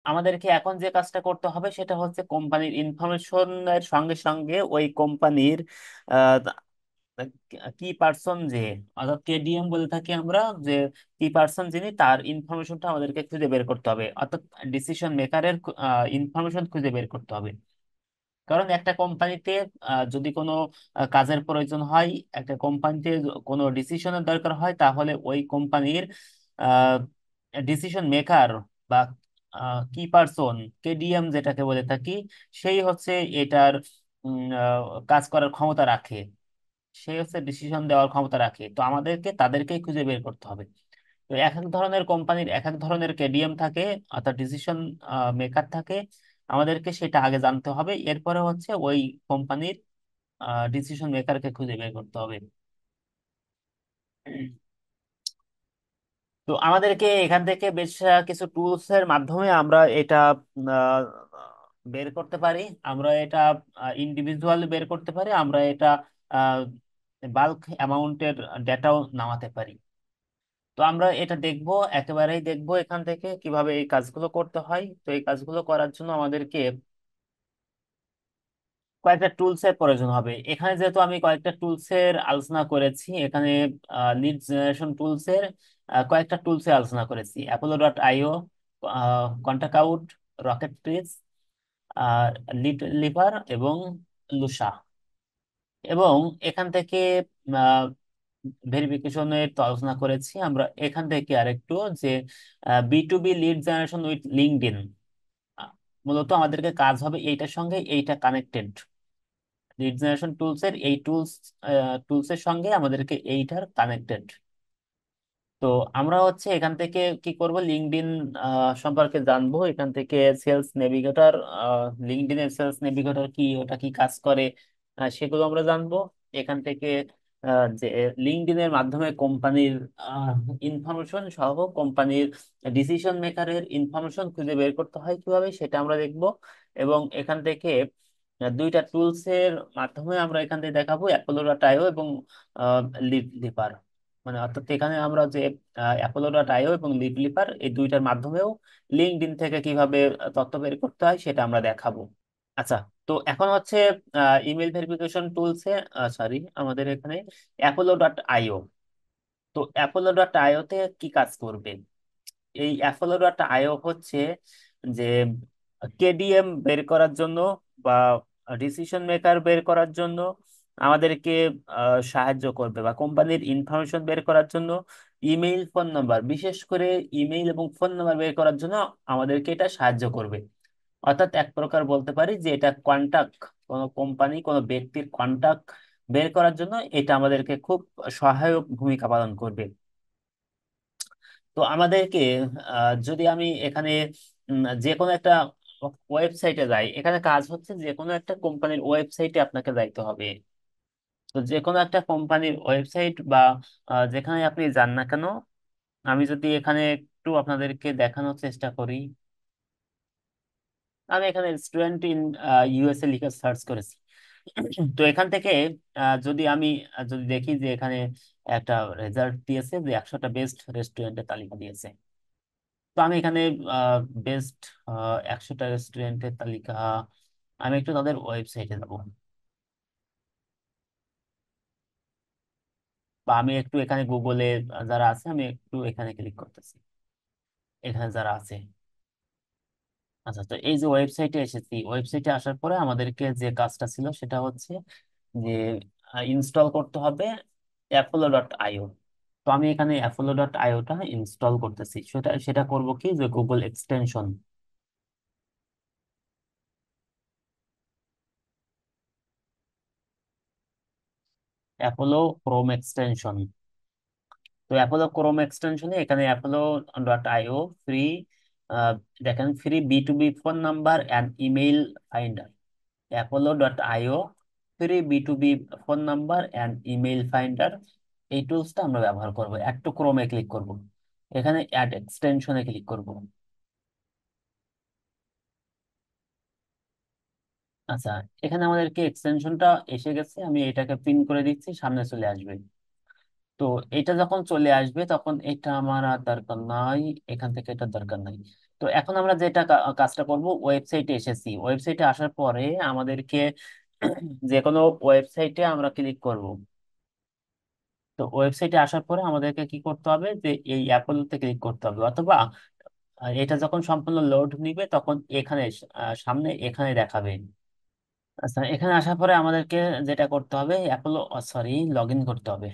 আমাদেরকে এখন যে কাজটা করতে হবে সেটা হচ্ছে কোম্পানির ইনফরমেশনের সঙ্গে সঙ্গে ওই কোম্পানির কি পার্সন যে, অর্থাৎ কেডিএম বলে থাকি আমরা, যে কি পার্সন যিনি, তার ইনফরমেশনটা আমাদেরকে খুঁজে বের করতে হবে, অর্থাৎ ডিসিশন মেকারের ইনফরমেশন খুঁজে বের করতে হবে। কারণ একটা কোম্পানিতে যদি কোনো কাজের প্রয়োজন হয়, একটা কোম্পানিতে কোনো ডিসিশনের দরকার হয়, তাহলে ওই কোম্পানির ডিসিশন মেকার বা কি পার্সন, কেডিএম যেটাকে বলে থাকি, সেই হচ্ছে এটার কাজ করার ক্ষমতা রাখে, সেই হচ্ছে ডিসিশন দেওয়ার ক্ষমতা রাখে। তো আমাদেরকে তাদেরকেই খুঁজে বের করতে হবে। তো এক এক ধরনের কোম্পানির এক এক ধরনের কেডিএম থাকে, অর্থাৎ ডিসিশন মেকার থাকে। আমাদেরকে সেটা আগে জানতে হবে, এরপরে হচ্ছে ওই কোম্পানির ডিসিশন মেকারকে খুঁজে বের করতে হবে। তো আমাদেরকে এখান থেকে বেশ কিছু টুলস এর মাধ্যমে আমরা এটা আহ, বের করতে পারি। আমরা এটা ইন্ডিভিজুয়ালি বের করতে পারি, আমরা এটা বাল্ক অ্যামাউন্টের ডেটাও নামাতে পারি। তো আমরা এটা দেখবো, একেবারেই দেখবো এখান থেকে কিভাবে এই কাজগুলো করতে হয়। তো এই কাজগুলো করার জন্য আমাদেরকে কয়েকটা টুলস এর প্রয়োজন হবে। এখানে যেহেতু আমি কয়েকটা টুলস এর আলোচনা করেছি, এখানে লিড জেনারেশন টুলস এর কয়েকটা টুলস এর আলোচনা করেছি: Apollo io, ContactOut, RocketReach, LeadLeaper এবং লুসা। এবং এখান থেকে ভেরিফিকেশনের তো আলোচনা করেছি আমরা। এখান থেকে আরেকটু যে B2B lead generation with LinkedIn, মূলত আমাদেরকে কাজ হবে এইটার সঙ্গে, এইটা কানেক্টেড। লিড জেনারেশন টুলস এর এই টুলস এর সঙ্গে আমাদেরকে এইটার কানেক্টেড। তো আমরা হচ্ছে এখান থেকে কি করব, লিঙ্কডইন সম্পর্কে জানবো। এখান থেকে সেলস নেভিগেটর, লিঙ্কডইনের সেলস নেভিগেটর কি, ওটা কি কাজ করে, সেগুলো আমরা জানবো। এখান থেকে যে লিঙ্কডইনের মাধ্যমে কোম্পানির ইনফরমেশন সহ কোম্পানির ডিসিশন মেকারের ইনফরমেশন খুঁজে বের করতে হয় কিভাবে, সেটা আমরা দেখব। এবং এখান থেকে দুইটা টুলস এর মাধ্যমে আমরা এখান থেকে দেখাবো: অ্যাপোলো.io এবং লিপার। মানে অর্থাৎ এখানে আমরা যে অ্যাপোলো.io এবং লিপলিপার, এই দুইটার মাধ্যমেও লিঙ্কডইন থেকে কিভাবে তথ্য বের করতে হয় সেটা আমরা দেখাবো। আচ্ছা, তো এখন হচ্ছে ইমেল ভেরিফিকেশন টুলসে, সরি, আমাদের এখানে অ্যাপোলো.io। তো অ্যাপোলো.io তে কি কাজ করবে? এই অ্যাপোলো.io হচ্ছে যে কেডিএম বের করার জন্য বা ডিসিশন মেকার বের করার জন্য আমাদেরকে সাহায্য করবে, বা কোম্পানির ইনফরমেশন বের করার জন্য ইমেইল, ফোন নাম্বার, বিশেষ করে ইমেইল এবং ফোন নাম্বার বের করার জন্য আমাদেরকে এটা সাহায্য করবে। অর্থাৎ এক প্রকার বলতে পারি যে এটা কন্টাক্ট, কোনো কোম্পানি কোনো ব্যক্তির কন্টাক্ট বের করার জন্য এটা আমাদেরকে খুব সহায়ক ভূমিকা পালন করবে। তো আমাদেরকে যদি আমি এখানে যে কোনো একটা ওয়েবসাইটে যাই, এখানে কাজ হচ্ছে যে কোনো একটা কোম্পানির ওয়েবসাইটে আপনাকে যাইতে হবে। তো যে কোনো একটা কোম্পানির ওয়েবসাইট বা যেখানে আপনি যান না কেন, আমি যদি এখানে একটু আপনাদেরকে দেখানোর চেষ্টা করি, আমি এখানে স্টুডেন্ট ইন ইউএসএ লিখে সার্চ করেছি। তো এখান থেকে যদি দেখি যে এখানে একটা রেজাল্ট দিয়েছে যে 100টা বেস্ট রেস্টুরেন্টের তালিকা দিয়েছে। তো আমি এখানে বেস্ট 100টা রেস্টুরেন্টের তালিকা, আমি একটু তাদের ওয়েবসাইটে যাব, বা আমি একটু এখানে গুগলে যারা আছে, আমি একটু এখানে ক্লিক করতেছি, এখানে যারা আছে। আচ্ছা, তো এই যে ওয়েবসাইটে এসেছি, ওয়েবসাইটে আসার পরে আমাদেরকে যে কাজটা ছিল সেটা হচ্ছে যে ইনস্টল করতে হবে অ্যাপোলো.io। তো আমি এখানে অ্যাপোলো.ioটা ইনস্টল করতেছি। সেটা সেটা করব কি, যে Google extension, Apollo Chrome extension. তো অ্যাপোলো ক্রোম এক্সটেনশনে এখানে অ্যাপোলো.io ফ্রি, দেখেন, free B2B phone number and email finder. Apollo io free B2B phone number and email finder, এই টুলসটা আমরা ব্যবহার করব। একটু ক্রোমে ক্লিক করব, এখানে অ্যাড এক্সটেনশনে ক্লিক করব। আচ্ছা, এখানে আমাদেরকে এক্সটেনশনটা এসে গেছে, আমি এটাকে পিন করে দিচ্ছি, সামনে চলে আসবে। তো এটা যখন চলে আসবে তখন এটা আমার আর দরকার নাই, এখান থেকে এটা দরকার নাই। তো এখন আমরা যেটা কাজটা করব, ওয়েবসাইটে এসেছি, ওয়েবসাইটে আসার পরে আমাদেরকে যে কোনো ওয়েবসাইটে আমরা ক্লিক করব। তো ওয়েবসাইটে আসার পরে আমাদেরকে কি করতে হবে, যে এই অ্যাপোলোতে ক্লিক করতে হবে, অথবা এটা যখন সম্পূর্ণ লোড নিবে তখন এখানে সামনে এখানে দেখাবে। আচ্ছা, এখানে আসার পরে আমাদেরকে যেটা করতে হবে, অ্যাপোলো, সরি, লগ ইন করতে হবে।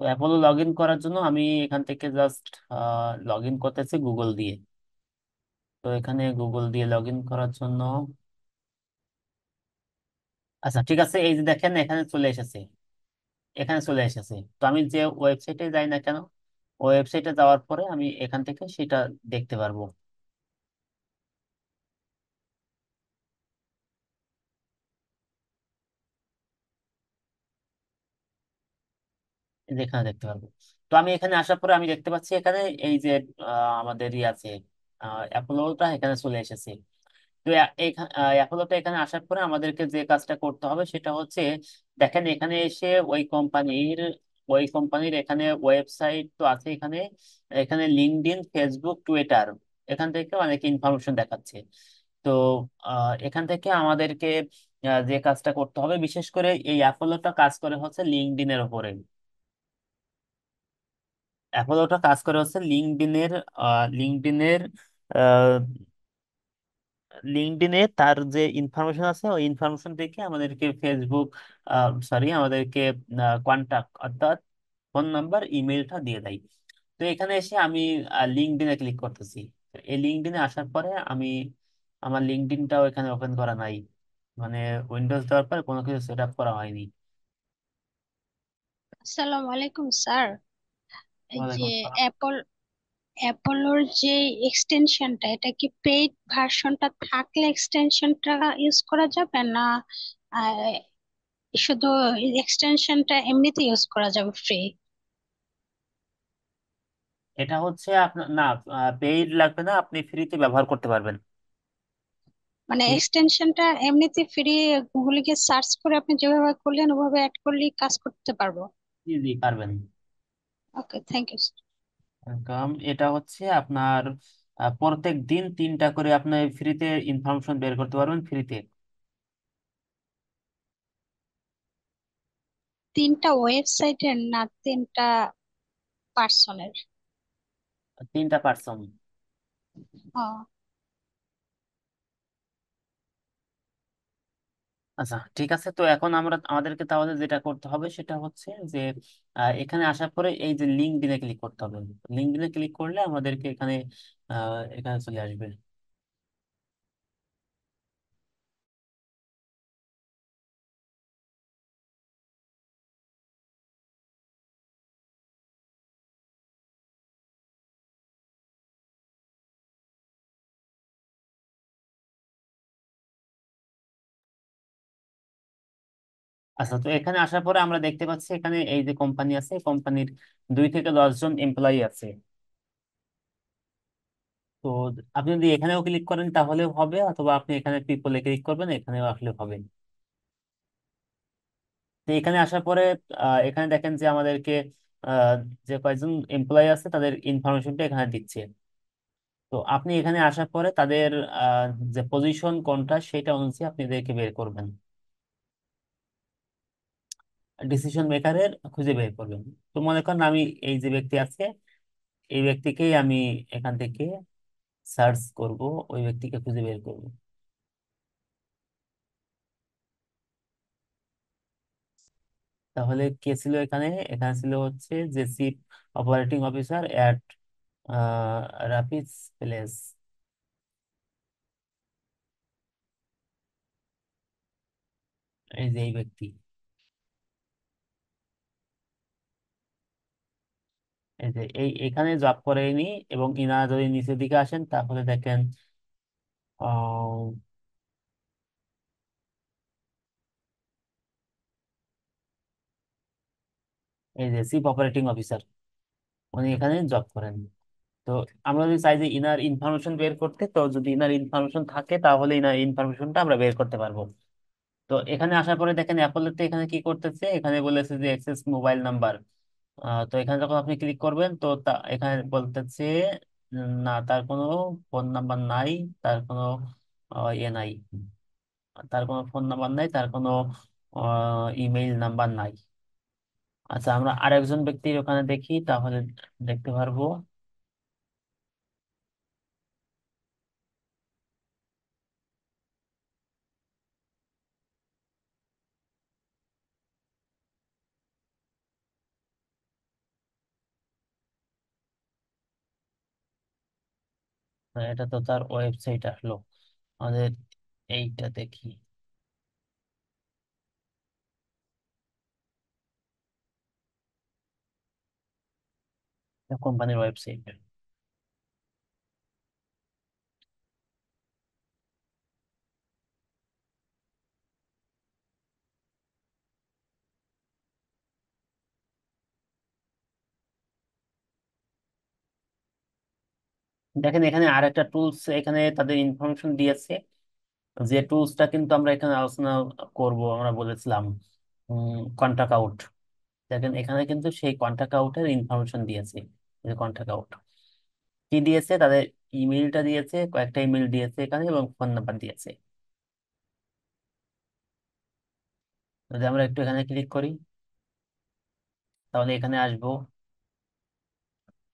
তো অ্যাপোলো লগ ইন করার জন্য আমি এখান থেকে জাস্ট লগ ইন করতেছি গুগল দিয়ে। তো এখানে গুগল দিয়ে লগ ইন করার জন্য, আচ্ছা ঠিক আছে, এই যে দেখেন এখানে চলে এসেছে, এখানে চলে এসেছে। তো আমি যে ওয়েবসাইটে যাই না কেন, ওয়েবসাইটে যাওয়ার পরে আমি এখান থেকে সেটা দেখতে পারবো। এই যে এখানে দেখতে পারবো। তো আমি এখানে আসার পরে আমি দেখতে পাচ্ছি এখানে এই যে আমাদের ই আছে, অ্যাপোলোটা এখানে চলে এসেছে। তো অ্যাপোলোটা এখানে আসার পরে আমাদেরকে যে কাজটা করতে হবে সেটা হচ্ছে, দেখেন এখানে এসে ওই কোম্পানির এখানে ওয়েবসাইট তো আছে এখানে, এখানে লিঙ্কডইন, ফেসবুক, টুইটার, এখান থেকে অনেক ইনফরমেশন দেখাচ্ছে। তো এখান থেকে আমাদেরকে যে কাজটা করতে হবে, বিশেষ করে এই অ্যাপোলোটা কাজ করে হচ্ছে লিঙ্কডইনের উপরে। অ্যাপোলোটা কাজ করে হচ্ছে লিঙ্কডইনের লিঙ্কডইনে তার যে ইনফরমেশন আছে, ওই ইনফরমেশন থেকে আমাদেরকে ফেসবুক, আমাদেরকে কন্টাক্ট অর্থাৎ ফোন নাম্বার, ইমেলটা দিয়ে দেয়। তো এখানে এসে আমি লিঙ্কডইনে ক্লিক করতেছি। তো এই লিঙ্কডইনে আসার পরে আমি আমার লিঙ্কডইনটাও এখানে ওপেন করা নাই, মানে উইন্ডোজ দেওয়ার পরে কোনো কিছু সেট আপ করা হয়নি। আসসালামু আলাইকুম স্যার। এই যে ওয়ালাইকুম আসসালাম। অ্যাপল অ্যাপোলোর যে এক্সটেনশনটা, এটা কি পেইড ভার্সনটা থাকলে এক্সটেনশনটা ইউজ করা যাবে না? আহ, শুধু এক্সটেনশনটা এমনিতে ইউজ করা যাবে ফ্রি? এটা হচ্ছে আপনার না, পেইড লাগবে না, আপনি ফ্রিতে ব্যবহার করতে পারবেন। মানে ফ্রি, এক্সটেনশনটা এমনিতে ফ্রি, গুগলে গিয়ে সার্চ করে আপনি যেভাবে করলেন ওভাবে অ্যাড করলেই কাজ করতে পারবো? জি জি পারবেন। ওকে, থ্যাংক ইউ। এটা হচ্ছে আপনার প্রত্যেক দিন 3টা করে আপনি ফ্রিতে ইনফরমেশন বের করতে পারবেন, ফ্রিতে। 3টা ওয়েবসাইটের না 3টা পার্সনের? 3টা পার্সন। ও, আচ্ছা ঠিক আছে, তো এখন আমাদেরকে তাহলে যেটা করতে হবে সেটা হচ্ছে যে এখানে আসার পরে এই যে লিঙ্কডইনে ক্লিক করতে হবে। লিঙ্কডইনে ক্লিক করলে আমাদেরকে এখানে এখানে চলে আসবে। আচ্ছা, তো এখানে আসার পরে আমরা দেখতে পাচ্ছি এখানে এই যে কোম্পানি আছে, কোম্পানির 2 থেকে 10 জন এমপ্লয়ি আছে। তো আপনি যদি এখানেও ক্লিক করেন তাহলেও হবে, অথবা আপনি এখানে পিপলে ক্লিক করবেন, এখানেও আসলে হবে। তো এখানে আসার পরে এখানে দেখেন যে আমাদেরকে আহ, যে কয়েকজন এমপ্লয়ি আছে তাদের ইনফরমেশনটা এখানে দিচ্ছে। তো আপনি এখানে আসার পরে তাদের আহ, যে পজিশন কোনটা সেটা অনুযায়ী আপনি এদেরকে বের করবেন, ডিসিশন মেকারের খুঁজে বের করবেন। তো মনে করেন আমি এই যে ব্যক্তি আছে, এই ব্যক্তিকেই আমি এখান থেকে সার্চ করব, ওই ব্যক্তিকে খুঁজে বের করব। তাহলে কে ছিল এখানে, এখানে ছিল হচ্ছে যে চিফ অপারেটিং অফিসার এট রাফিজ প্লেস, এই যে এই ব্যক্তি, এই যে এখানে জব করেনি। এবং ইনারা যদি নিচের দিকে আসেন তাহলে দেখেন আহ, এই যে চিফ অপারেটিং অফিসার, উনি এখানে জব করেন। তো আমরা যদি চাই যে ইনার ইনফরমেশন বের করতে, তো যদি ইনার ইনফরমেশন থাকে তাহলে ইনার ইনফরমেশনটা আমরা বের করতে পারবো। তো এখানে আসার পরে দেখেন অ্যাপলেতে এখানে কি করতেছে, এখানে বলেছে যে অ্যাক্সেস মোবাইল নাম্বার। তো এখানে যখন আপনি ক্লিক করবেন তো এখানে বলতেছে না, তার কোনো ফোন নাম্বার নাই, তার কোনো ইয়ে নাই, তার কোনো ফোন নাম্বার নাই, তার কোনো ইমেইল নাম্বার নাই। আচ্ছা, আমরা আরেকজন ব্যক্তির ওখানে দেখি তাহলে দেখতে পারবো। এটা তো তার ওয়েবসাইট আসলো আমাদের, এইটা দেখি, কোম্পানির ওয়েবসাইট। দেখেন এখানে আরেকটা টুলস, এখানে তাদের ইনফরমেশন দিয়েছে, যে টুলসটা কিন্তু আমরা এখানে আলোচনা করব, আমরা বলেছিলাম কন্টাক্ট আউট। দেখেন এখানে কিন্তু সেই কন্টাক্ট আউটের ইনফরমেশন দিয়েছে। কন্টাক্ট আউট কি দিয়েছে, তাদের ইমেইলটা দিয়েছে, কয়েকটা ইমেইল দিয়েছে এখানে, এবং ফোন নাম্বার দিয়েছে। যদি আমরা একটু এখানে ক্লিক করি তাহলে এখানে আসবো।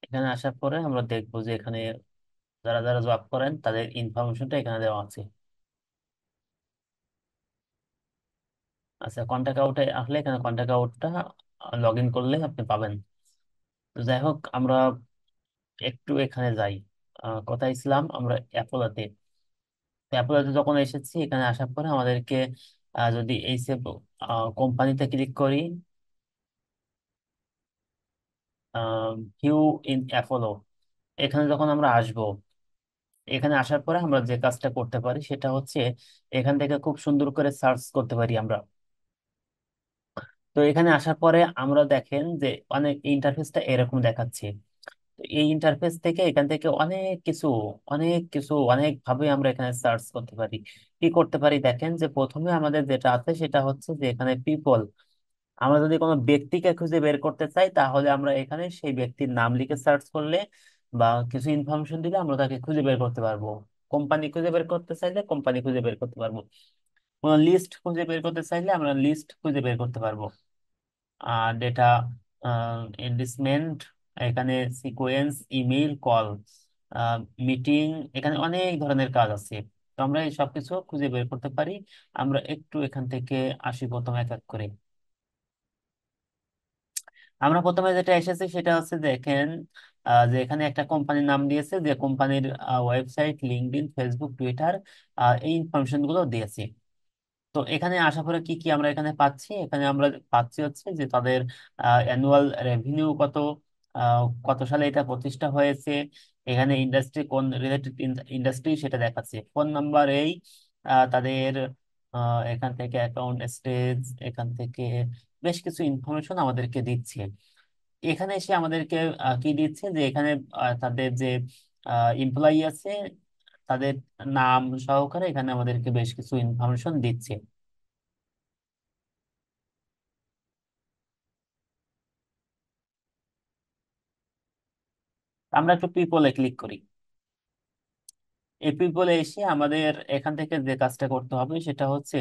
এখানে আসার পরে আমরা দেখবো যে এখানে যারা যারা জব করেন তাদের ইনফরমেশনটা এখানে দেওয়া আছে। আচ্ছা, কন্টাক্ট আউটে আসলে এখানে কন্টাক্ট আউটটা লগ ইন করলে আপনি পাবেন। তো যাই হোক, আমরা একটু এখানে যাই। কোথায় ছিলাম আমরা? অ্যাপোলোতে। অ্যাপোলোতে যখন এসেছি, এখানে আসার পরে আমাদেরকে যদি এই সে কোম্পানিতে ক্লিক করি, ভিউ ইন অ্যাপোলো, এখানে যখন আমরা আসব, এখানে আসার পরে আমরা যে কাজটা করতে পারি সেটা হচ্ছে এখান থেকে খুব সুন্দর করে সার্চ করতে পারি আমরা। তো এখানে আসার পরে আমরা দেখেন যে অনেক ইন্টারফেসটা এরকম দেখাচ্ছে। তো এই ইন্টারফেস থেকে এখান থেকে অনেক কিছু অনেক ভাবে আমরা এখানে সার্চ করতে পারি। কি করতে পারি দেখেন, যে প্রথমে আমাদের যেটা আছে সেটা হচ্ছে যে এখানে পিপল, আমরা যদি কোনো ব্যক্তিকে খুঁজে বের করতে চাই তাহলে আমরা এখানে সেই ব্যক্তির নাম লিখে সার্চ করলে বা কিছু ইনফরমেশন দিলে আমরা তাকে খুঁজে বের করতে পারবো। কোম্পানি খুঁজে বের করতে চাইলে কোম্পানি খুঁজে বের করতে পারবো। কোনো লিস্ট খুঁজে বের করতে চাইলে আমরা লিস্ট খুঁজে বের করতে পারবো। ডেটা এনরিচমেন্ট, এখানে সিকোয়েন্স, ইমেইল, কল, মিটিং, এখানে অনেক ধরনের কাজ আছে। তো আমরা এই সবকিছু খুঁজে বের করতে পারি। আমরা একটু এখান থেকে আসি প্রথমে এক এক করে। আমরা প্রথমে যেটা এসেছি সেটা হচ্ছে দেখেন, যে এখানে একটা কোম্পানির নাম দিয়েছে, যে কোম্পানির ওয়েবসাইট, লিঙ্কডইন, ফেসবুক, টুইটার, এই ইনফরমেশন গুলো দিয়েছে। তো এখানে আশা করে কি কি আমরা এখানে পাচ্ছি, এখানে আমরা পাচ্ছি হচ্ছে যে তাদের অ্যানুয়াল রেভিনিউ কত, কত সালে এটা প্রতিষ্ঠা হয়েছে, এখানে ইন্ডাস্ট্রি কোন রিলেটেড ইন্ডাস্ট্রি সেটা দেখাচ্ছে, ফোন নাম্বার এই, তাদের এখান থেকে অ্যাকাউন্ট স্টেজ, এখান থেকে বেশ কিছু ইনফরমেশন আমাদেরকে দিচ্ছে। এখানে এসে আমাদেরকে কি দিচ্ছে, যে এখানে তাদের যে এমপ্লয়ি আছে তাদের নাম সহকারে এখানে আমাদেরকে বেশ কিছু ইনফরমেশন দিচ্ছে। আমরা একটু পিপলে ক্লিক করি। এই পিপলে এসে আমাদের এখান থেকে যে কাজটা করতে হবে সেটা হচ্ছে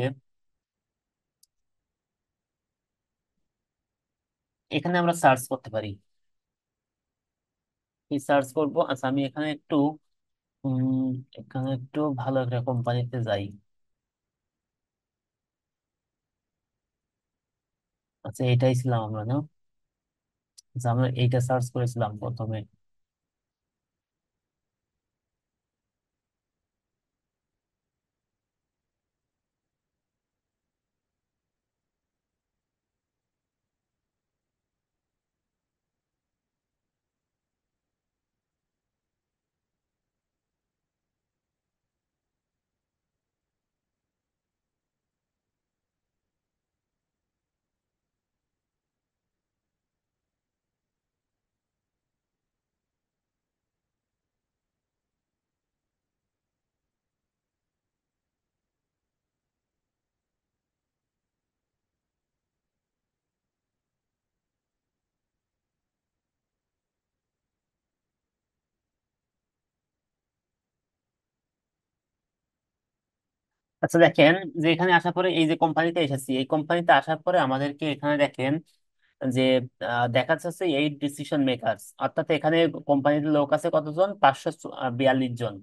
এখানে আমরা সার্চ করতে পারি। কি সার্চ করব? আচ্ছা, আমি এখানে একটু উম এখানে একটু ভালো একটা কোম্পানিতে যাই। আচ্ছা, এটাই ছিলাম আমরা, না? আচ্ছা, আমরা এইটা সার্চ করেছিলাম প্রথমে। আচ্ছা দেখেন, যে এখানে আসার পরে এই যে কোম্পানিতে এসেছি, এই কোম্পানিতে আসার পরে আমাদেরকে এখানে দেখেন যে দেখা যাচ্ছে এই ডিসিশন মেকারস, অর্থাৎ এখানে কোম্পানিতে লোক আছে কতজন, 542 জন।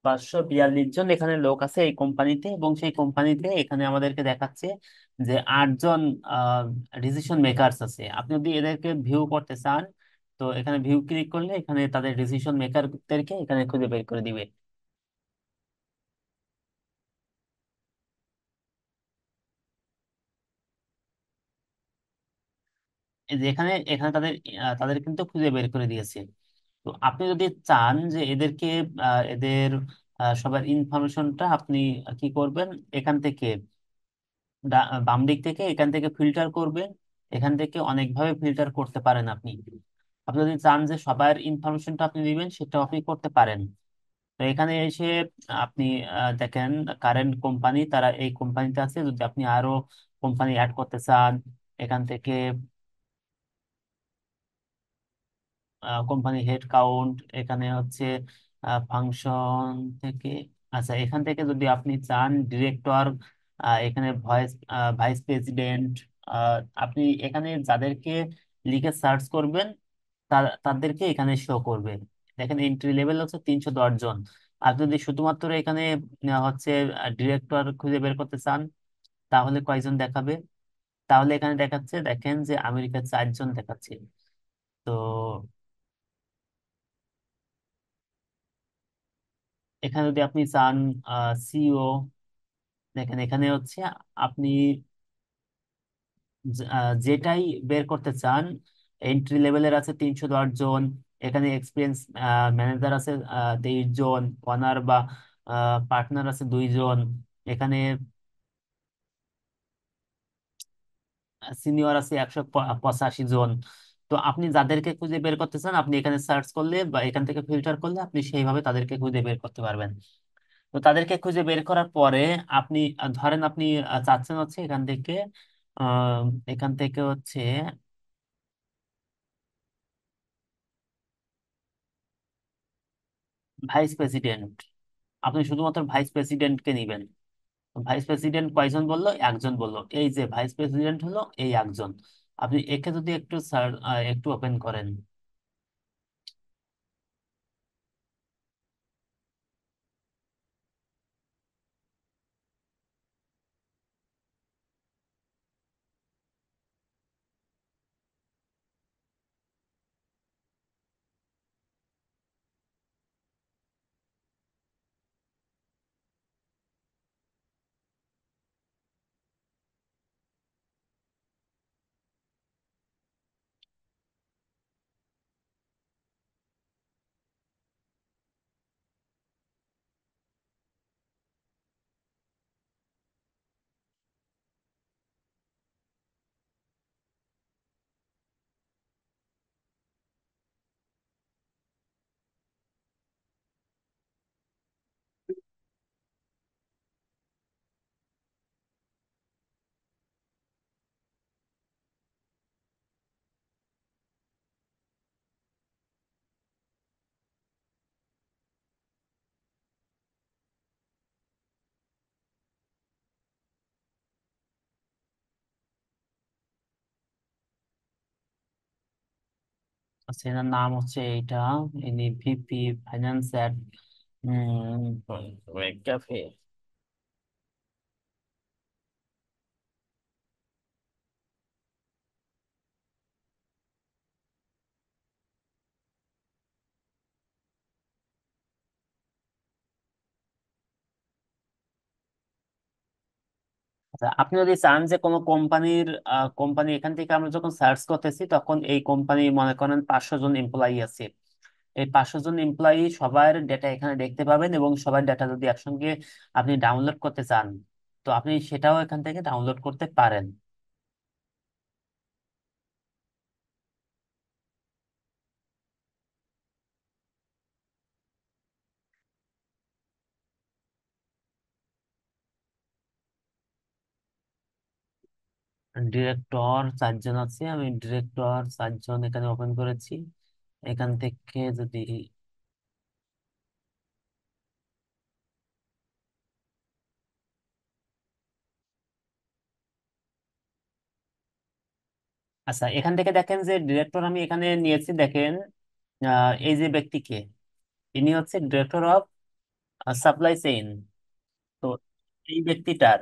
542 জন এখানে লোক আছে এই কোম্পানিতে, এবং সেই কোম্পানিতে এখানে আমাদেরকে দেখাচ্ছে যে 8 জন ডিসিশন মেকারস আছে। আপনি যদি এদেরকে ভিউ করতে চান, তো এখানে ভিউ ক্লিক করলে এখানে তাদের ডিসিশন মেকারদেরকে এখানে খুঁজে বের করে দিবে। এই যে এখানে এখানে তাদের তাদের কিন্তু খুঁজে বের করে দিয়েছে। তো আপনি যদি চান যে এদেরকে এদের সবার ইনফরমেশনটা আপনি কি করবেন, এখান থেকে বাম দিক থেকে এখান থেকে ফিল্টার করবেন। এখান থেকে অনেকভাবে ফিল্টার করতে পারেন আপনি। আপনি যদি চান যে সবার ইনফরমেশনটা আপনি দিবেন, সেটা আপনি করতে পারেন। তো এখানে এসে আপনি দেখেন কারেন্ট কোম্পানি, তারা এই কোম্পানিতে আছে। যদি আপনি আরো কোম্পানি অ্যাড করতে চান, এখান থেকে কোম্পানি হেড কাউন্ট, এখানে হচ্ছে ফাংশন থেকে, আচ্ছা এখান থেকে যদি আপনি চান ডিরেক্টর, এখানে ভাইস প্রেসিডেন্ট, আপনি এখানে যাদেরকে লিখে সার্চ করবেন তাদেরকে এখানে শো করবে। দেখেন এন্ট্রি লেভেল হচ্ছে 310 জন। আপনি যদি শুধুমাত্র এখানে হচ্ছে ডিরেক্টর খুঁজে বের করতে চান, তাহলে কয়জন দেখাবে? তাহলে এখানে দেখাচ্ছে, দেখেন যে আমেরিকার 4 জন দেখাচ্ছে। তো এখানে যদি আপনি চান সিও, দেখেন এখানে হচ্ছে আপনি যেটাই বের করতে চান, এন্ট্রি লেভেলের আছে 310 জন। এখানে এক্সপিরিয়েন্স ম্যানেজার আছে 23 জন, অনার বা পার্টনার আছে 2 জন। এখানে সিনিয়র আছে 185 জন। তো আপনি যাদেরকে খুঁজে বের করতে চান, আপনি এখানে সার্চ করলে বা এখান থেকে ফিল্টার করলে আপনি সেইভাবে তাদেরকে খুঁজে বের করতে পারবেন। তো তাদেরকে খুঁজে বের করার পরে আপনি ধরেন আপনি চাচ্ছেন হচ্ছে এখান থেকে আহ, এখান থেকে হচ্ছে ভাইস প্রেসিডেন্ট, আপনি শুধুমাত্র ভাইস প্রেসিডেন্টকে নিবেন। ভাইস প্রেসিডেন্ট কয়জন বললো? একজন বললো। এই যে ভাইস প্রেসিডেন্ট হলো এই একজন। আপনি একে যদি একটু একটু ওপেন করেন, আচ্ছা এনার নাম হচ্ছে এইটা, ইনি ভিপি ফাইন্যান্স অ্যাট ক্যাফে। আচ্ছা আপনি যদি চান যে কোনো কোম্পানির কোম্পানি, এখান থেকে আমরা যখন সার্চ করতেছি তখন এই কোম্পানি মনে করেন 500 জন এমপ্লয়ি আছে। এই 500 জন এমপ্লয়ি সবার ডেটা এখানে দেখতে পাবেন, এবং সবার ডেটা যদি একসঙ্গে আপনি ডাউনলোড করতে চান, তো আপনি সেটাও এখান থেকে ডাউনলোড করতে পারেন। ডিরেক্টর 4 জন আছে, আমি ডিরেক্টর 4 জন এখানে ওপেন করেছি। এখান থেকে যদি আচ্ছা, এখান থেকে দেখেন যে ডিরেক্টর আমি এখানে নিয়েছি, দেখেন এই যে ব্যক্তিকে, ইনি হচ্ছে ডিরেক্টর অফ সাপ্লাই চেইন। তো এই ব্যক্তিটার,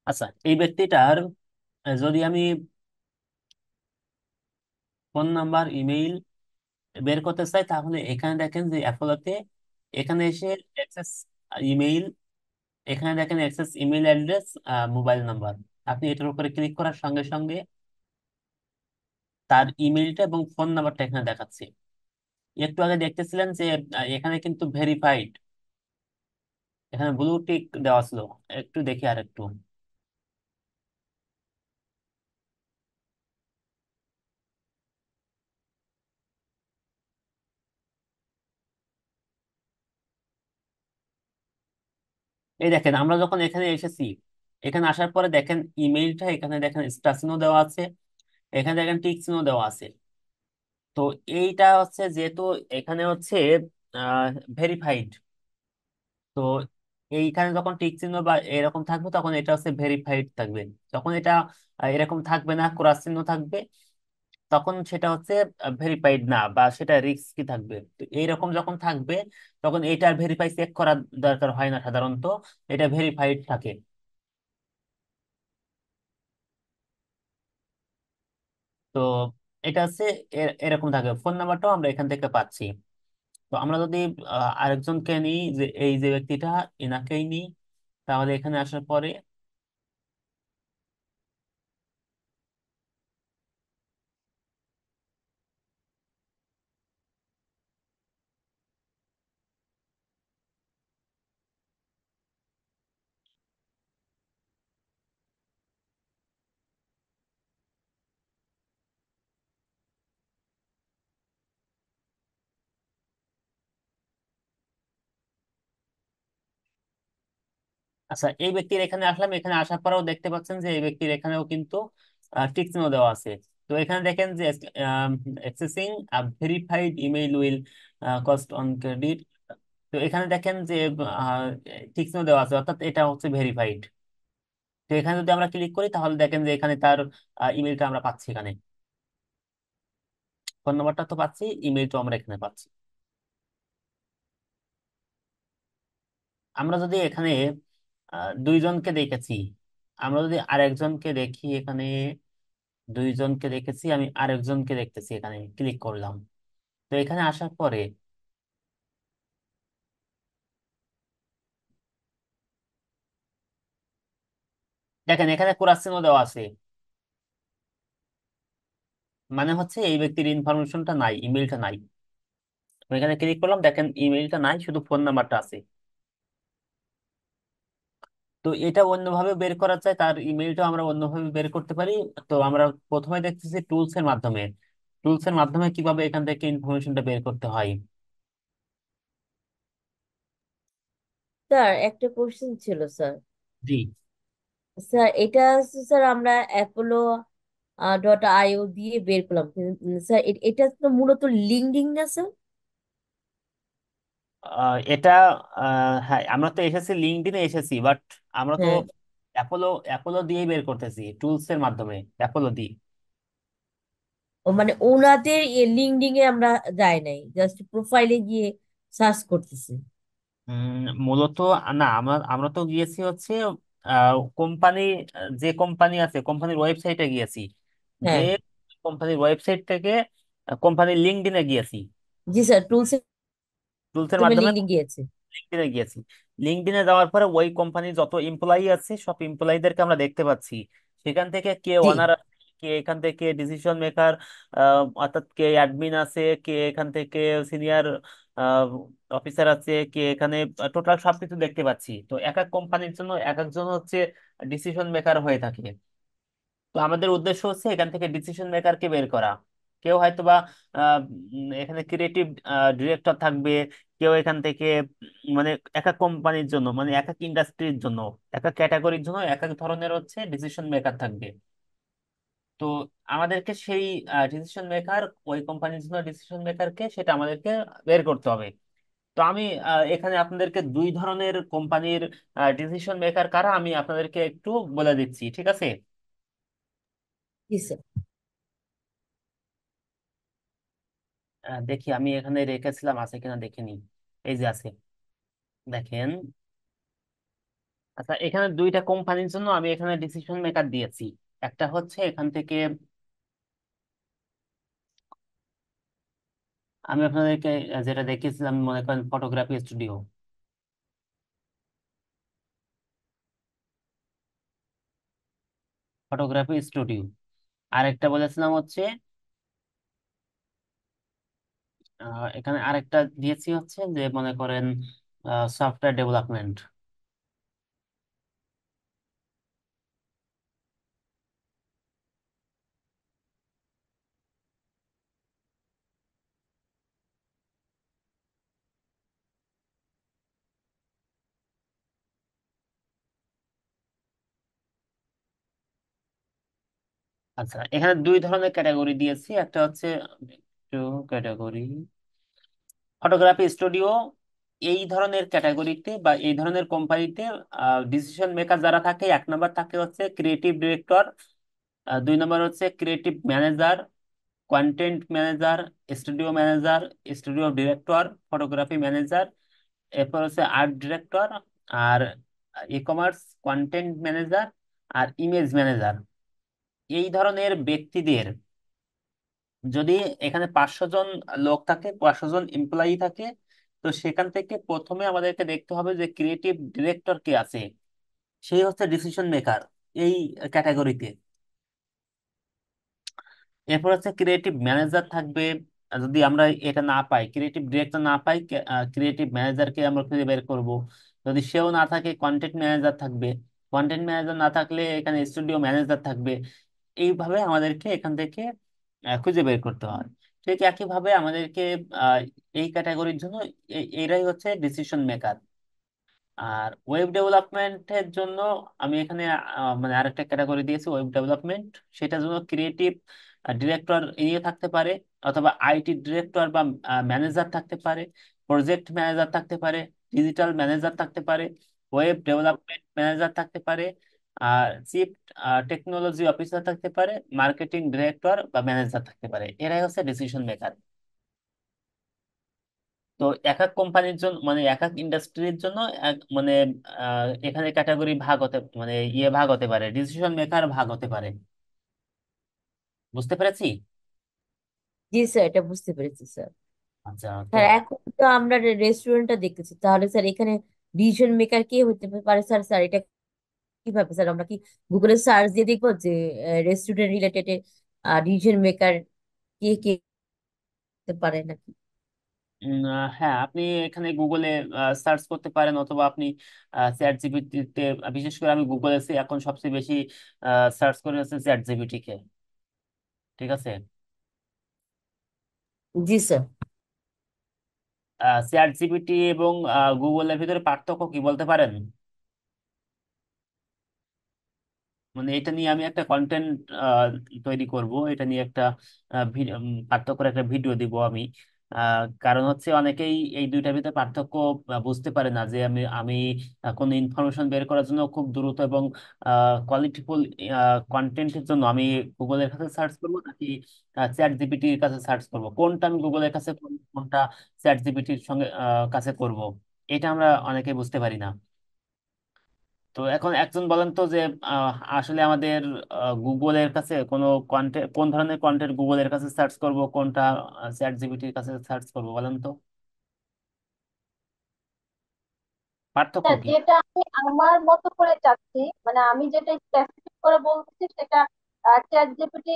আচ্ছা এই ব্যক্তিটার যদি আমি ফোন নাম্বার, ইমেইল বের করতে চাই, তাহলে এখানে দেখেন যে অ্যাপোলোতে, এখানে এসে অ্যাক্সেস ইমেইল, এখানে দেখেন access email address, mobile number. আপনি এটার উপরে ক্লিক করার সঙ্গে সঙ্গে তার ইমেইলটা এবং ফোন নাম্বারটা এখানে দেখাচ্ছে। একটু আগে দেখতেছিলেন যে এখানে কিন্তু ভেরিফাইড, এখানে ব্লু টিক দেওয়া ছিল। একটু দেখি আর একটু। এই দেখেন আমরা যখন এখানে এসেছি, এখানে আসার পরে দেখেন ইমেইলটা, এখানে দেখেন স্টার চিহ্ন দেওয়া আছে, এখানে দেখেন টিক চিহ্ন দেওয়া আছে। তো এইটা হচ্ছে যেহেতু এখানে হচ্ছে ভেরিফাইড, তো এইখানে যখন টিক চিহ্ন বা এরকম থাকবে তখন এটা হচ্ছে ভেরিফাইড থাকবে। যখন এটা এরকম থাকবে না, ক্রস চিহ্ন থাকবে, তখন সেটা হচ্ছে ভেরিফাইড না, বা সেটা রিস্কি থাকবে। তো এইরকম যখন থাকবে তখন এটা ভেরিফাই চেক করার দরকার হয় না সাধারণত, এটা ভেরিফাইড থাকে। তো এটা হচ্ছে এরকম থাকে। ফোন নাম্বারটাও আমরা এখান থেকে পাচ্ছি। তো আমরা যদি আরেকজনকে নিই, যে এই যে ব্যক্তিটা, এনাকেই নিই, তাহলে এখানে আসার পরে আচ্ছা, এই ব্যক্তির এখানে আসলাম, এখানে আসার পরেও দেখতে পাচ্ছেন যে এই ব্যক্তির এখানেও কিন্তু টিক চিহ্ন দেওয়া আছে। তো এখানে দেখেন যে accessing verified email will cost on credit. তো এখানে দেখেন যে টিক চিহ্ন দেওয়া আছে, অর্থাৎ এটা হচ্ছে ভেরিফাইড। তো এখানে যদি আমরা ক্লিক করি তাহলে দেখেন যে এখানে তার ইমেইলটা আমরা পাচ্ছি এখানে। ফোন নাম্বারটা তো পাচ্ছি, ইমেইলটা আমরা এখানে পাচ্ছি। আমরা যদি এখানে দুইজনকে দেখেছি, আমরা যদি আরেকজনকে দেখি এখানে, দুইজনকে দেখেছি, আমি আরেকজনকে দেখতেছি, এখানে ক্লিক করলাম। তো এখানে আসার পরে দেখেন এখানে ক্রস চিহ্ন দেওয়া আছে, মানে হচ্ছে এই ব্যক্তির ইনফরমেশনটা নাই, ইমেলটা নাই। আমি এখানে ক্লিক করলাম, দেখেন ইমেলটা নাই, শুধু ফোন নাম্বারটা আছে। তো এটা অন্যভাবে বের করা যায়, তার ইমেলটা আমরা অন্যভাবে বের করতে পারি। তো আমরা প্রথমে দেখতেছি টুলস এর মাধ্যমে, টুলস এর মাধ্যমে কিভাবে এখান থেকে ইনফরমেশনটা বের করতে হয়। স্যার একটা কোশ্চেন ছিল স্যার। জি। স্যার এটা হচ্ছে স্যার আমরা অ্যাপোলো .io দিয়ে বের করলাম, কিন্তু স্যার এটা তো মূলত লিঙ্কডিন না স্যার? এটা হ্যাঁ, আমরা তো এসেছি লিঙ্কডইনে এসেছি, বাট আমরা তো হ্যাঁ। অ্যাপোলো অ্যাপোলো দিয়েই বের করতেছি, টুলস এর মাধ্যমে, অ্যাপোলো দিয়ে। ও মানে ওনাদের লিঙ্কডিন এ আমরা যাই নাই, জাস্ট প্রোফাইলে গিয়ে সার্চ করতেছি। মূলত না, আমরা আমরা তো গিয়েছি হচ্ছে কোম্পানি, যে কোম্পানি আছে কোম্পানির ওয়েবসাইটে গিয়েছি, যে হ্যাঁ। কোম্পানির ওয়েবসাইট থেকে কোম্পানির লিঙ্কডইনে গিয়েছি, জি স্যার, টুলস টুলসের এর মাধ্যমে লিঙ্কডিন গিয়েছে। লিঙ্কডইনে গিয়েছি। লিঙ্কডইনে যাওয়ার পরে ওই কোম্পানির যত এমপ্লয়ি আছে সব এমপ্লয়ীদেরকে আমরা দেখতে পাচ্ছি। সেখান থেকে কে জি। ওনার আছে, কে এখান থেকে ডিসিশন মেকার, অর্থাৎ কে অ্যাডমিন আছে, কে এখান থেকে সিনিয়র অফিসার আছে, কে এখানে, টোটাল সবকিছু দেখতে পাচ্ছি। তো এক এক কোম্পানির জন্য এক একজন হচ্ছে ডিসিশন মেকার হয়ে থাকে। তো আমাদের উদ্দেশ্য হচ্ছে এখান থেকে ডিসিশন মেকারকে বের করা। কেউ হয়তো বা এখানে ক্রিয়েটিভ ডিরেক্টর থাকবে, কেউ এখান থেকে মানে এক এক কোম্পানির জন্য, মানে এক এক ইন্ডাস্ট্রির জন্য, এক এক ক্যাটাগরির জন্য এক এক ধরনের হচ্ছে ডিসিশন মেকার থাকবে। তো আমাদেরকে সেই ডিসিশন মেকার, ওই কোম্পানির জন্য ডিসিশন মেকারকে সেটা আমাদেরকে বের করতে হবে। তো আমি এখানে আপনাদেরকে দুই ধরনের কোম্পানির ডিসিশন মেকার কারা আমি আপনাদেরকে একটু বলে দিচ্ছি, ঠিক আছে? জি স্যার। দেখি আমি এখানে রেখেছিলাম, আছে কিনা দেখিনি। এই যে আছে, দেখেন। আচ্ছা, এখানে দুইটা কোম্পানির জন্য আমি এখানে ডিসিশন মেকার দিয়েছি। একটা হচ্ছে এখান থেকে, আমি আপনাদেরকে যেটা দেখিয়েছিলাম, মনে করেন ফটোগ্রাফি স্টুডিও, ফটোগ্রাফি স্টুডিও। আরেকটা বলেছিলাম হচ্ছে এখানে আরেকটা দিয়েছি হচ্ছে যে মনে করেন সফটওয়্যার ডেভেলপমেন্ট। আচ্ছা, এখানে দুই ধরনের ক্যাটাগরি দিয়েছি। একটা হচ্ছে ক্যাটাগরি ফটোগ্রাফি স্টুডিও। এই ধরনের ক্যাটাগরিতে বা এই ধরনের কোম্পানিতে ডিসিশন মেকার যারা থাকে, এক নম্বর থাকে হচ্ছে ক্রিয়েটিভ ডিরেক্টর, দুই নম্বর হচ্ছে creative manager, content manager, studio manager, studio director, photography manager, এরপর হচ্ছে আর্ট ডিরেক্টর, আর ই কমার্স কন্টেন্ট ম্যানেজার, আর ইমেজ ম্যানেজার। এই ধরনের ব্যক্তিদের যদি এখানে 500 জন লোক থাকে, 500 জন এমপ্লয়ি থাকে, তো সেখান থেকে প্রথমে আমাদেরকে দেখতে হবে যে ক্রিয়েটিভ ডিরেক্টর কে আছে, সেই হচ্ছে ডিসিশন মেকার এই ক্যাটাগরিতে। এরপর হচ্ছে ক্রিয়েটিভ ম্যানেজার থাকবে। যদি আমরা এটা না পাই, ক্রিয়েটিভ ডিরেক্টর না পাই, ক্রিয়েটিভ ম্যানেজারকে আমরা খুঁজে বের করব। যদি সেও না থাকে, কন্টেন্ট ম্যানেজার থাকবে। কন্টেন্ট ম্যানেজার না থাকলে এখানে স্টুডিও ম্যানেজার থাকবে। এইভাবে আমাদেরকে এখান থেকে খুঁজে বের করতে হয়। ঠিক একইভাবে আমাদেরকে আহ, এই ক্যাটাগরির জন্য এরাই হচ্ছে ডিসিশন মেকার। আর ওয়েব ডেভেলপমেন্টের জন্য আমি এখানে মানে আরেকটা ক্যাটাগরি দিয়েছি, ওয়েব ডেভেলপমেন্ট। সেটার জন্য ক্রিয়েটিভ ডিরেক্টর ইয়ে থাকতে পারে, অথবা আইটি ডিরেক্টর বা ম্যানেজার থাকতে পারে, প্রজেক্ট ম্যানেজার থাকতে পারে, ডিজিটাল ম্যানেজার থাকতে পারে, ওয়েব ডেভেলপমেন্ট ম্যানেজার থাকতে পারে, আর চিফ টেকনোলজি অফিসার থাকতে পারে, মার্কেটিং ডিরেক্টর বা ম্যানেজার থাকতে পারে। এরাই হচ্ছে ডিসিশন মেকার। তো এক এক কোম্পানির জন্য, মানে এক এক ইন্ডাস্ট্রির জন্য মানে এখানে ক্যাটাগরি ভাগ হতে, মানে ইয়ে ভাগ হতে পারে, ডিসিশন মেকার ভাগ হতে পারে। বুঝতে পেরেছি? জি স্যার, এটা বুঝতে পেরেছি স্যার। আচ্ছা, তো স্যার এখন তো আমরা রেস্টুরেন্টটা দেখতেছি, তাহলে স্যার এখানে ডিসিশন মেকার কে হতে পারে স্যার? স্যার এটা কিভাবে স্যার, আমরা কি গুগলে সার্চ দিয়ে দেখবো যে রেস্টুরেন্ট রিলেটেড ডিসিশন মেকার কে কে হতে পারে নাকি? হ্যাঁ, আপনি এখানে গুগলে সার্চ করতে পারেন, অথবা আপনি চ্যাট জিপিটিতে, বিশেষ করে আমি গুগলে এখন সবচেয়ে বেশি সার্চ করে হচ্ছে চ্যাট জিপিটি কে। ঠিক আছে? জি স্যার। চ্যাট জিপিটি এবং গুগলের ভিতরে পার্থক্য কি বলতে পারেন? মানে এটা নিয়ে আমি একটা কন্টেন্ট তৈরি করব, এটা নিয়ে একটা পার্থক্যের একটা ভিডিও দিব আমি। কারণ হচ্ছে অনেকেই এই দুইটার ভিতরে পার্থক্য বুঝতে পারে না, যে আমি আমি কোনো ইনফরমেশন বের করার জন্য খুব দ্রুত এবং কোয়ালিটিফুল কন্টেন্টের জন্য আমি গুগলের কাছে সার্চ করব, নাকি চ্যাট জিপিটির কাছে সার্চ করব, কোনটা আমি গুগলের কাছে করব, কোনটা চ্যাট জিপিটির সঙ্গে কাছে করব। এটা আমরা অনেকেই বুঝতে পারি না। তো এখন একজন বলেন তো যে আসলে আমাদের গুগলের কাছে কোনো কন্টেন্ট, কোন ধরনের কন্টেন্ট গুগলের কাছে সার্চ করব, কোনটা চ্যাট জিপিটির কাছে সার্চ করব, বলেন তো পার্থক্য হ্যাঁ, কি? যেটা আমি আমার মতো করে চাচ্ছি, মানে আমি যেটা স্পেসিফিক করে বলতেছি সেটা চ্যাট জিপিটি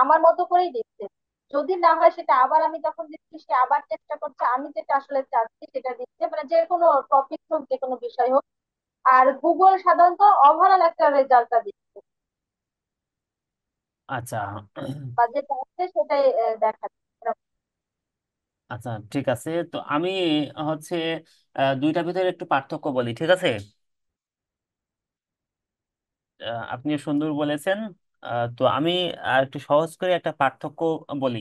আমার মতো করেই দিচ্ছে। যদি না হয় সেটা আবার আমি যখন দিচ্ছি সে আবার চেষ্টা করছে আমি যেটা আসলে চাচ্ছি সেটা দিচ্ছে, মানে যে কোনো টপিক হোক যে কোনো বিষয় হোক। আর গুগল সাধারণত ওভারঅল একটা রেজাল্টটা দিচ্ছে। আচ্ছা। বা যেটা আছে সেটাই দেখাচ্ছে এরকম। আচ্ছা ঠিক আছে, তো আমি হচ্ছে দুইটার ভিতরে একটু পার্থক্য বলি, ঠিক আছে? আপনি সুন্দর বলেছেন। তো আমি আর একটু সহজ করে একটা পার্থক্য বলি,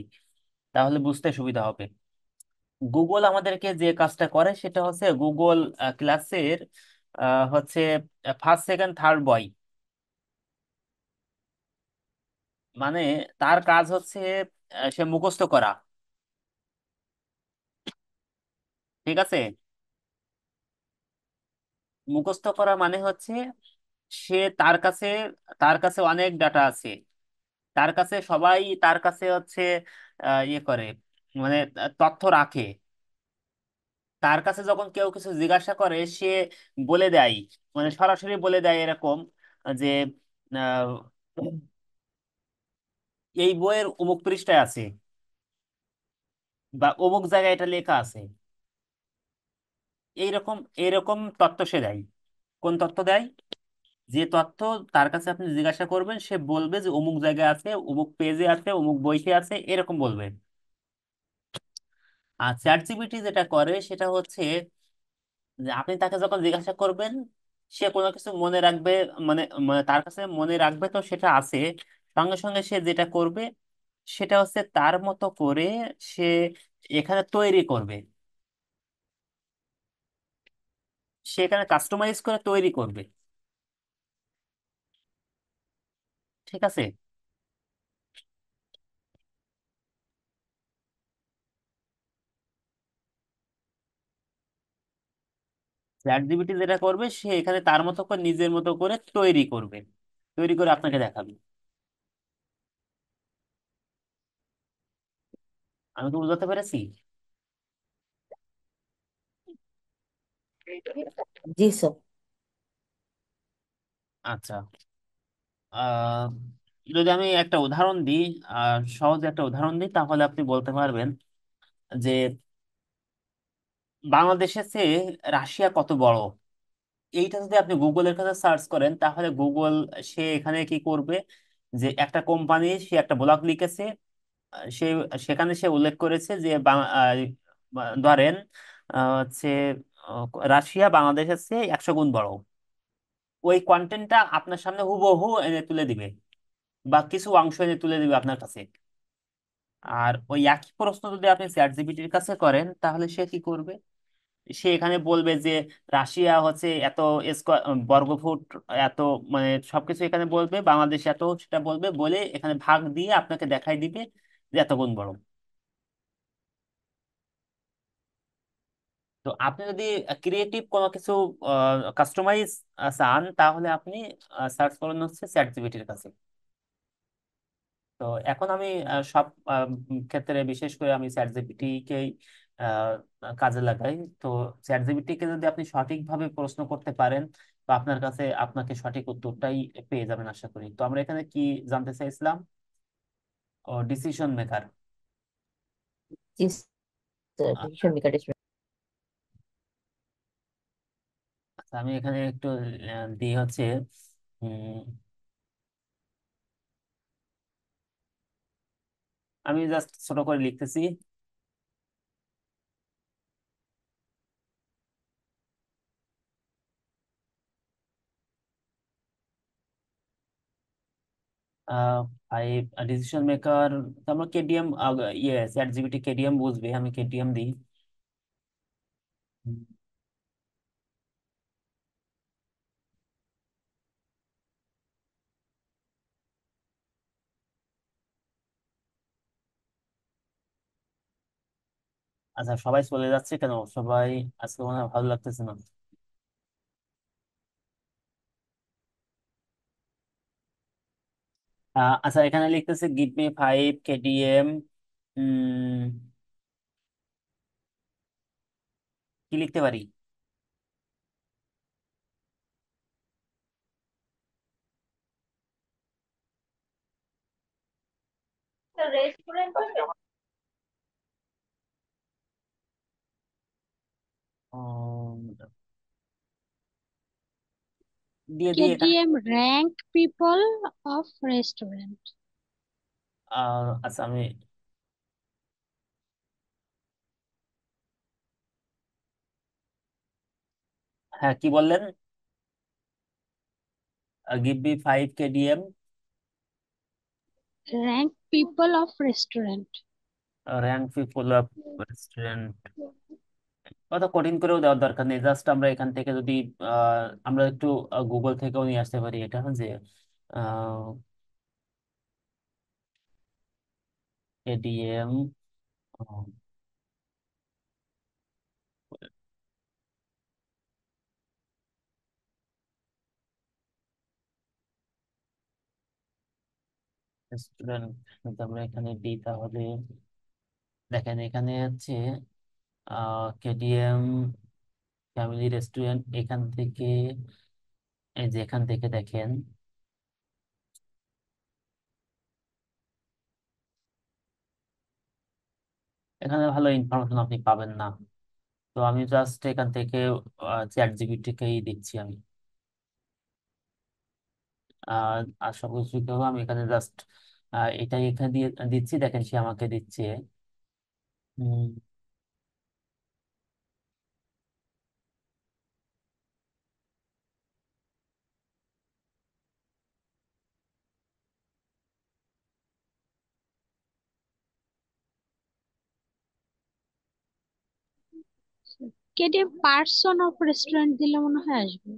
তাহলে বুঝতে সুবিধা হবে। গুগল আমাদেরকে যে কাজটা করে সেটা হচ্ছে গুগল ক্লাসের হচ্ছে ফার্স্ট সেকেন্ড থার্ড বয়, মানে তার কাজ হচ্ছে সে মুখস্থ করা, ঠিক আছে? মুখস্থ করা মানে হচ্ছে সে তার কাছে অনেক ডাটা আছে, তার কাছে সবাই তার কাছে হচ্ছে ইয়ে করে, মানে তথ্য রাখে। তার কাছে যখন কেউ কিছু জিজ্ঞাসা করে সে বলে দেয়, মানে সরাসরি বলে দেয় এরকম যে আহ, এই বইয়ের অমুক পৃষ্ঠায় আছে বা অমুক জায়গায় এটা লেখা আছে, এইরকম এইরকম তথ্য সে দেয়। কোন তথ্য দেয়? যে তথ্য তার কাছে আপনি জিজ্ঞাসা করবেন সে বলবে যে অমুক জায়গায় আছে, অমুক পেজে আছে, অমুক বইতে আছে, এরকম বলবে। আর চ্যাট জিপিটি যেটা করে সেটা হচ্ছে যে আপনি তাকে যখন জিজ্ঞাসা করবেন সে কোনো কিছু মনে রাখবে, মানে তার কাছে মনে রাখবে তো সেটা আছে, সঙ্গে সঙ্গে সে যেটা করবে সেটা হচ্ছে তার মতো করে সে এখানে তৈরি করবে, সে এখানে কাস্টমাইজ করে তৈরি করবে, ঠিক আছে? চ্যাট জিপিটি যেটা করবে সে এখানে তার মতো করে নিজের মতো করে তৈরি করবে, তৈরি করে আপনাকে দেখাবে। আমি তো বুঝাতে পেরেছি? জি স্যার। আচ্ছা। আহ যদি আমি একটা উদাহরণ দিই, সহজ একটা উদাহরণ দিই, তাহলে আপনি বলতে পারবেন যে বাংলাদেশের চেয়ে রাশিয়া কত বড়। এইটা যদি আপনি গুগলের কাছে সার্চ করেন তাহলে গুগল সে এখানে কি করবে, যে একটা কোম্পানি সে একটা ব্লগ লিখেছে, সে সেখানে সে উল্লেখ করেছে যে ধরেন হচ্ছে রাশিয়া বাংলাদেশের চেয়ে 100 গুণ বড়। ওই কন্টেন্টটা আপনার সামনে হুবহু এনে তুলে দিবে বা কিছু অংশ এনে তুলে দিবে আপনার কাছে। আর ওই একই প্রশ্ন যদি আপনি চ্যাট জিপিটির কাছে করেন তাহলে সে কি করবে, সে এখানে বলবে যে রাশিয়া হচ্ছে এত বর্গফুট, এত, মানে সবকিছু এখানে বলবে, বাংলাদেশ এত, সেটা বলবে, বলে এখানে ভাগ দিয়ে আপনাকে দেখাই দিবে যে এত গুণ বড়। তো আপনি যদি ক্রিয়েটিভ কোনো কিছু কাস্টমাইজ চান তাহলে আপনি সার্চ করুন হচ্ছে চ্যাট জিপিটির কাছে। তো এখন আমি সব ক্ষেত্রে বিশেষ করে আমি চ্যাট জিপিটিকেই কাজে লাগাই। তো চ্যাট জিপিটিকে যদি আপনি সঠিকভাবে প্রশ্ন করতে পারেন তো আপনার কাছে আপনাকে সঠিক উত্তরটাই পেয়ে যাবেন আশা করি। তো আমরা এখানে কি জানতে চাইছিলাম? ও ডিসিশন মেকার। জি স্যার, ডিসিশন মেকার। আচ্ছা আমি এখানে একটু দিই হচ্ছে উম, আমি জাস্ট ছোট করে লিখতেছি। Five decision maker. আমরা কেডিএম, ইয়ে চ্যাট জিপিটি কেডিএম বুঝবে, আমি কেডিএম দিই। হুম। আচ্ছা সবাই চলে যাচ্ছে কেন? সবাই আজকে মনে হয় ভালো লাগতেছে না। আচ্ছা এখানে লিখতেছে গিভ মি ফাইভ কেডিএম। কি লিখতে পারি? রেস্টুরেন্ট উম, দিয়ে দিয়ে এখানে। KDM rank people of restaurant. আচ্ছা আমি, হ্যাঁ কি বললেন? Give me 5 kdm rank people of restaurant. Rank people of restaurant. অত কঠিন করেও দেওয়ার দরকার নেই, জাস্ট আমরা এখান থেকে যদি আমরা একটু গুগল থেকেও নিয়ে আসতে পারি এটা, যে কেডিএম রেস্টুরেন্ট, আমরা এখানে দিই তাহলে। দেখেন এখানে হচ্ছে কেডিএম ফ্যামিলি রেস্টুরেন্ট, এখান থেকে, এই যে এখান থেকে দেখেন এখানে ভালো ইনফরমেশন আপনি পাবেন না। তো আমি জাস্ট এখান থেকে চ্যাট জিপিটিকেই দিচ্ছি আমি। আর সবকিছু কি হবে, আমি এখানে জাস্ট এটাই এখানে দিয়ে দিচ্ছি, দেখেন সে আমাকে দিচ্ছে। কেটে পার্সন অফ রেস্টুরেন্ট দিলে মনে হয় আসবে।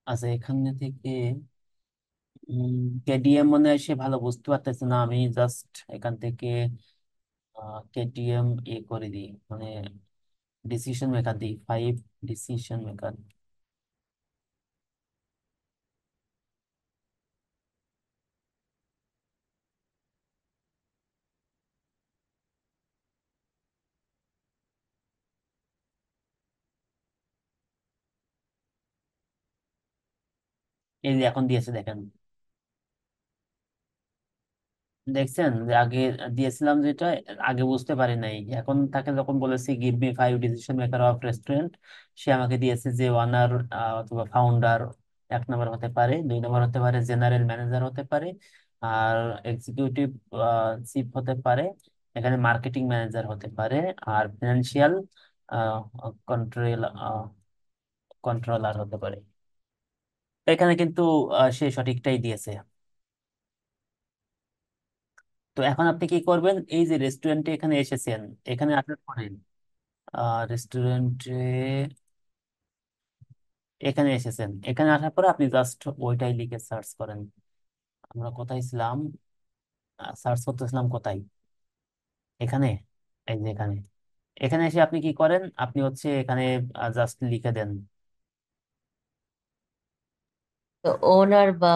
আচ্ছা এখানে থেকে কেডিএম মনে হয় সে ভালো বুঝতে পারতেছে না, আমি জাস্ট এখান থেকে কেটিএম করে দিই, মানে ডিসিশন মেকার দিই, 5 ডিসিশন মেকার। এই যে এখন দিয়েছে দেখেন, দেখছেন যে আগে দিয়েছিলাম যেটা, আগে বুঝতে পারি নাই, এখন তাকে যখন বলেছি give me 5 decision maker of restaurant, সে আমাকে দিয়েছে যে ওনার অথবা ফাউন্ডার 1 নম্বর হতে পারে, 2 নম্বর হতে পারে জেনারেল ম্যানেজার হতে পারে, আর এক্সিকিউটিভ চিফ হতে পারে, এখানে মার্কেটিং ম্যানেজার হতে পারে, আর ফিনান্সিয়াল কন্ট্রোল কন্ট্রোলার হতে পারে। এখানে কিন্তু সে সঠিকটাই দিয়েছে। তো এখন আপনি কি করবেন, এই যে রেস্টুরেন্টে এখানে এসেছেন, এখানে আসার পরে রেস্টুরেন্টে এখানে এসেছেন, এখানে আসার পরে আপনি জাস্ট ওইটাই লিখে সার্চ করেন। আমরা কোথায় ছিলাম, সার্চ করতেছিলাম কোথায়, এখানে, এই যে এখানে, এখানে এসে আপনি কি করেন, আপনি হচ্ছে এখানে জাস্ট লিখে দেন, তো ওনার বা,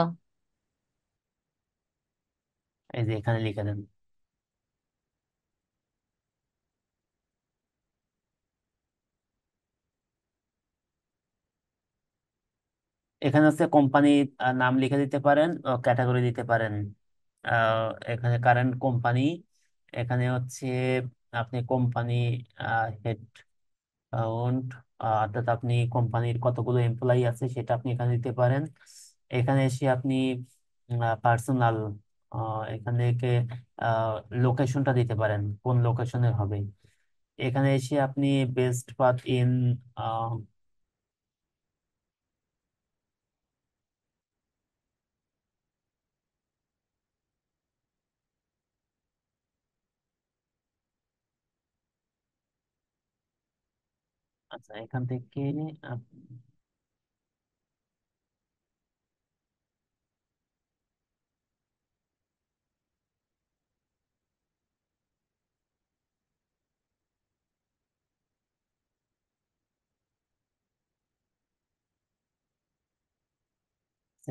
এই যে এখানে লিখে দেন। এখানে হচ্ছে কোম্পানি নাম লিখে দিতে পারেন, ক্যাটাগরি দিতে পারেন, এখানে কারেন্ট কোম্পানি, এখানে হচ্ছে আপনি কোম্পানি হেড কাউন্ট, অর্থাৎ আপনি কোম্পানির কতগুলো এমপ্লয়ি আছে সেটা আপনি এখানে দিতে পারেন। এখানে এসে আপনি পার্সোনাল, এখানে লোকেশনটা দিতে পারেন, কোন লোকেশনে হবে। এখানে এসে আপনি বেস্ট পাথ ইন, আচ্ছা এখান থেকে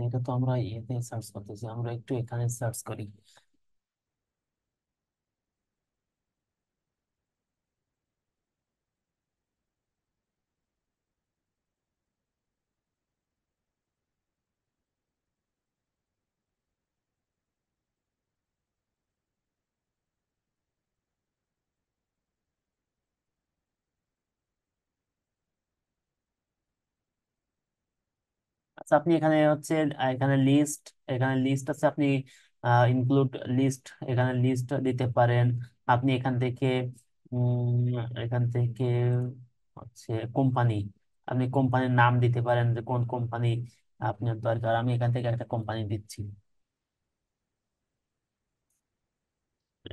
এটা তো আমরা ইয়েতে সার্চ করতেছি, আমরা একটু এখানে সার্চ করি। আচ্ছা, আপনি এখানে হচ্ছে এখানে লিস্ট, এখানে লিস্ট আছে, আপনি ইনক্লুড লিস্ট, এখানে লিস্ট দিতে পারেন। আপনি এখান থেকে এখান থেকে হচ্ছে কোম্পানি, আপনি কোম্পানির নাম দিতে পারেন যে কোন কোম্পানি আপনার দরকার। আমি এখান থেকে একটা কোম্পানি দিচ্ছি,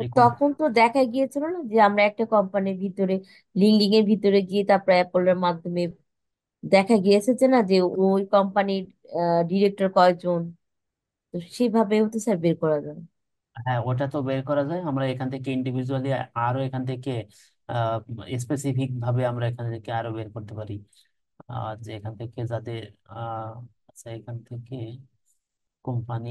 এই তখন তো দেখা গিয়েছিল না যে আমরা একটা কোম্পানির ভিতরে, লিঙ্কডিন এর ভিতরে গিয়ে তারপর অ্যাপলের মাধ্যমে দেখা গিয়েছে যে না যে ওই কোম্পানির ডিরেক্টর কয়জন, তো সেভাবেও তো স্যার বের করা যায়। হ্যাঁ, ওটা তো বের করা যায়। আমরা এখান থেকে ইন্ডিভিজুয়ালি আরো এখান থেকে স্পেসিফিক ভাবে আমরা এখান থেকে আরো বের করতে পারি। যে এখান থেকে যাদের আচ্ছা, এখান থেকে কোম্পানি,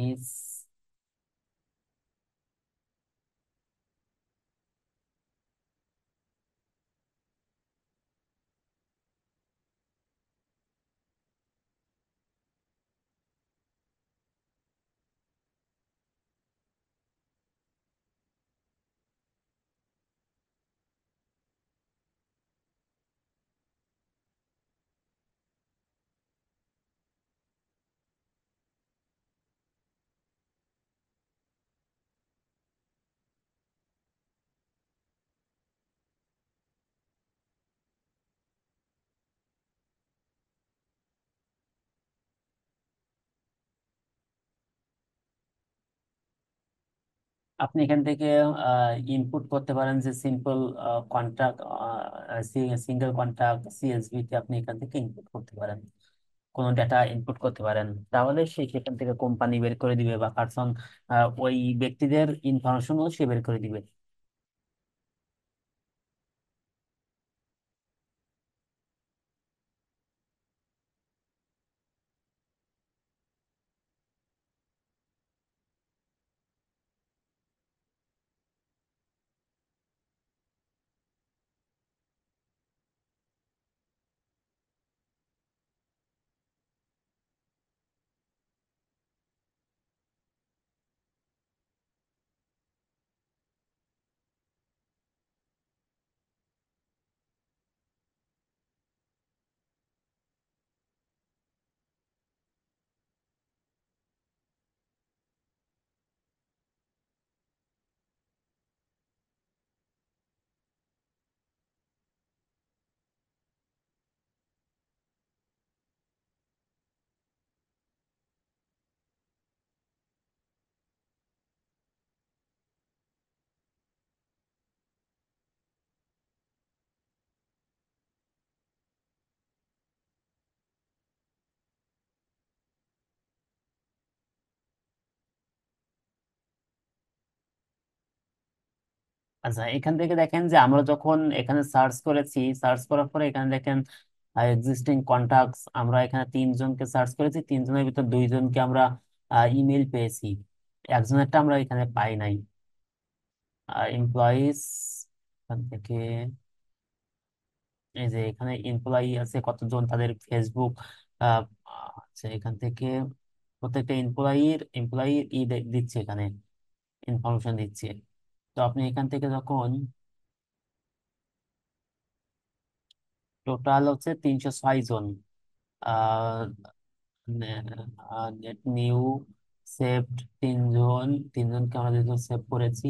আপনি এখান থেকে ইনপুট করতে পারেন যে simple contract, single contract CSV তে আপনি এখান থেকে ইনপুট করতে পারেন, কোনো ডেটা ইনপুট করতে পারেন। তাহলে সে সেখান থেকে কোম্পানি বের করে দিবে বা পার্সন, ওই ব্যক্তিদের ইনফরমেশনও সে বের করে দিবে। আচ্ছা, এখান থেকে দেখেন যে আমরা যখন এখানে সার্চ করেছি, সার্চ করার পরে এখানে দেখেন এক্সিস্টিং কন্টাক্টস, আমরা এখানে তিনজনকে সার্চ করেছি, তিনজনের ভিতর দুইজনকে আমরা ইমেল পেয়েছি, একজনেরটা আমরা এখানে পাই নাই। এমপ্লয়িজ, এখান থেকে এই যে এখানে এমপ্লয়ি আছে কতজন, তাদের ফেসবুক আচ্ছা, এখান থেকে প্রত্যেকটা এমপ্লয়ির দিচ্ছে, এখানে ইনফরমেশন দিচ্ছে। তো আপনি এখান থেকে যখন টোটাল হচ্ছে 306 জন, আহ নেট নিউ সেভড তিনজন, তিনজনকে আমরা যেহেতু সেভ করেছি।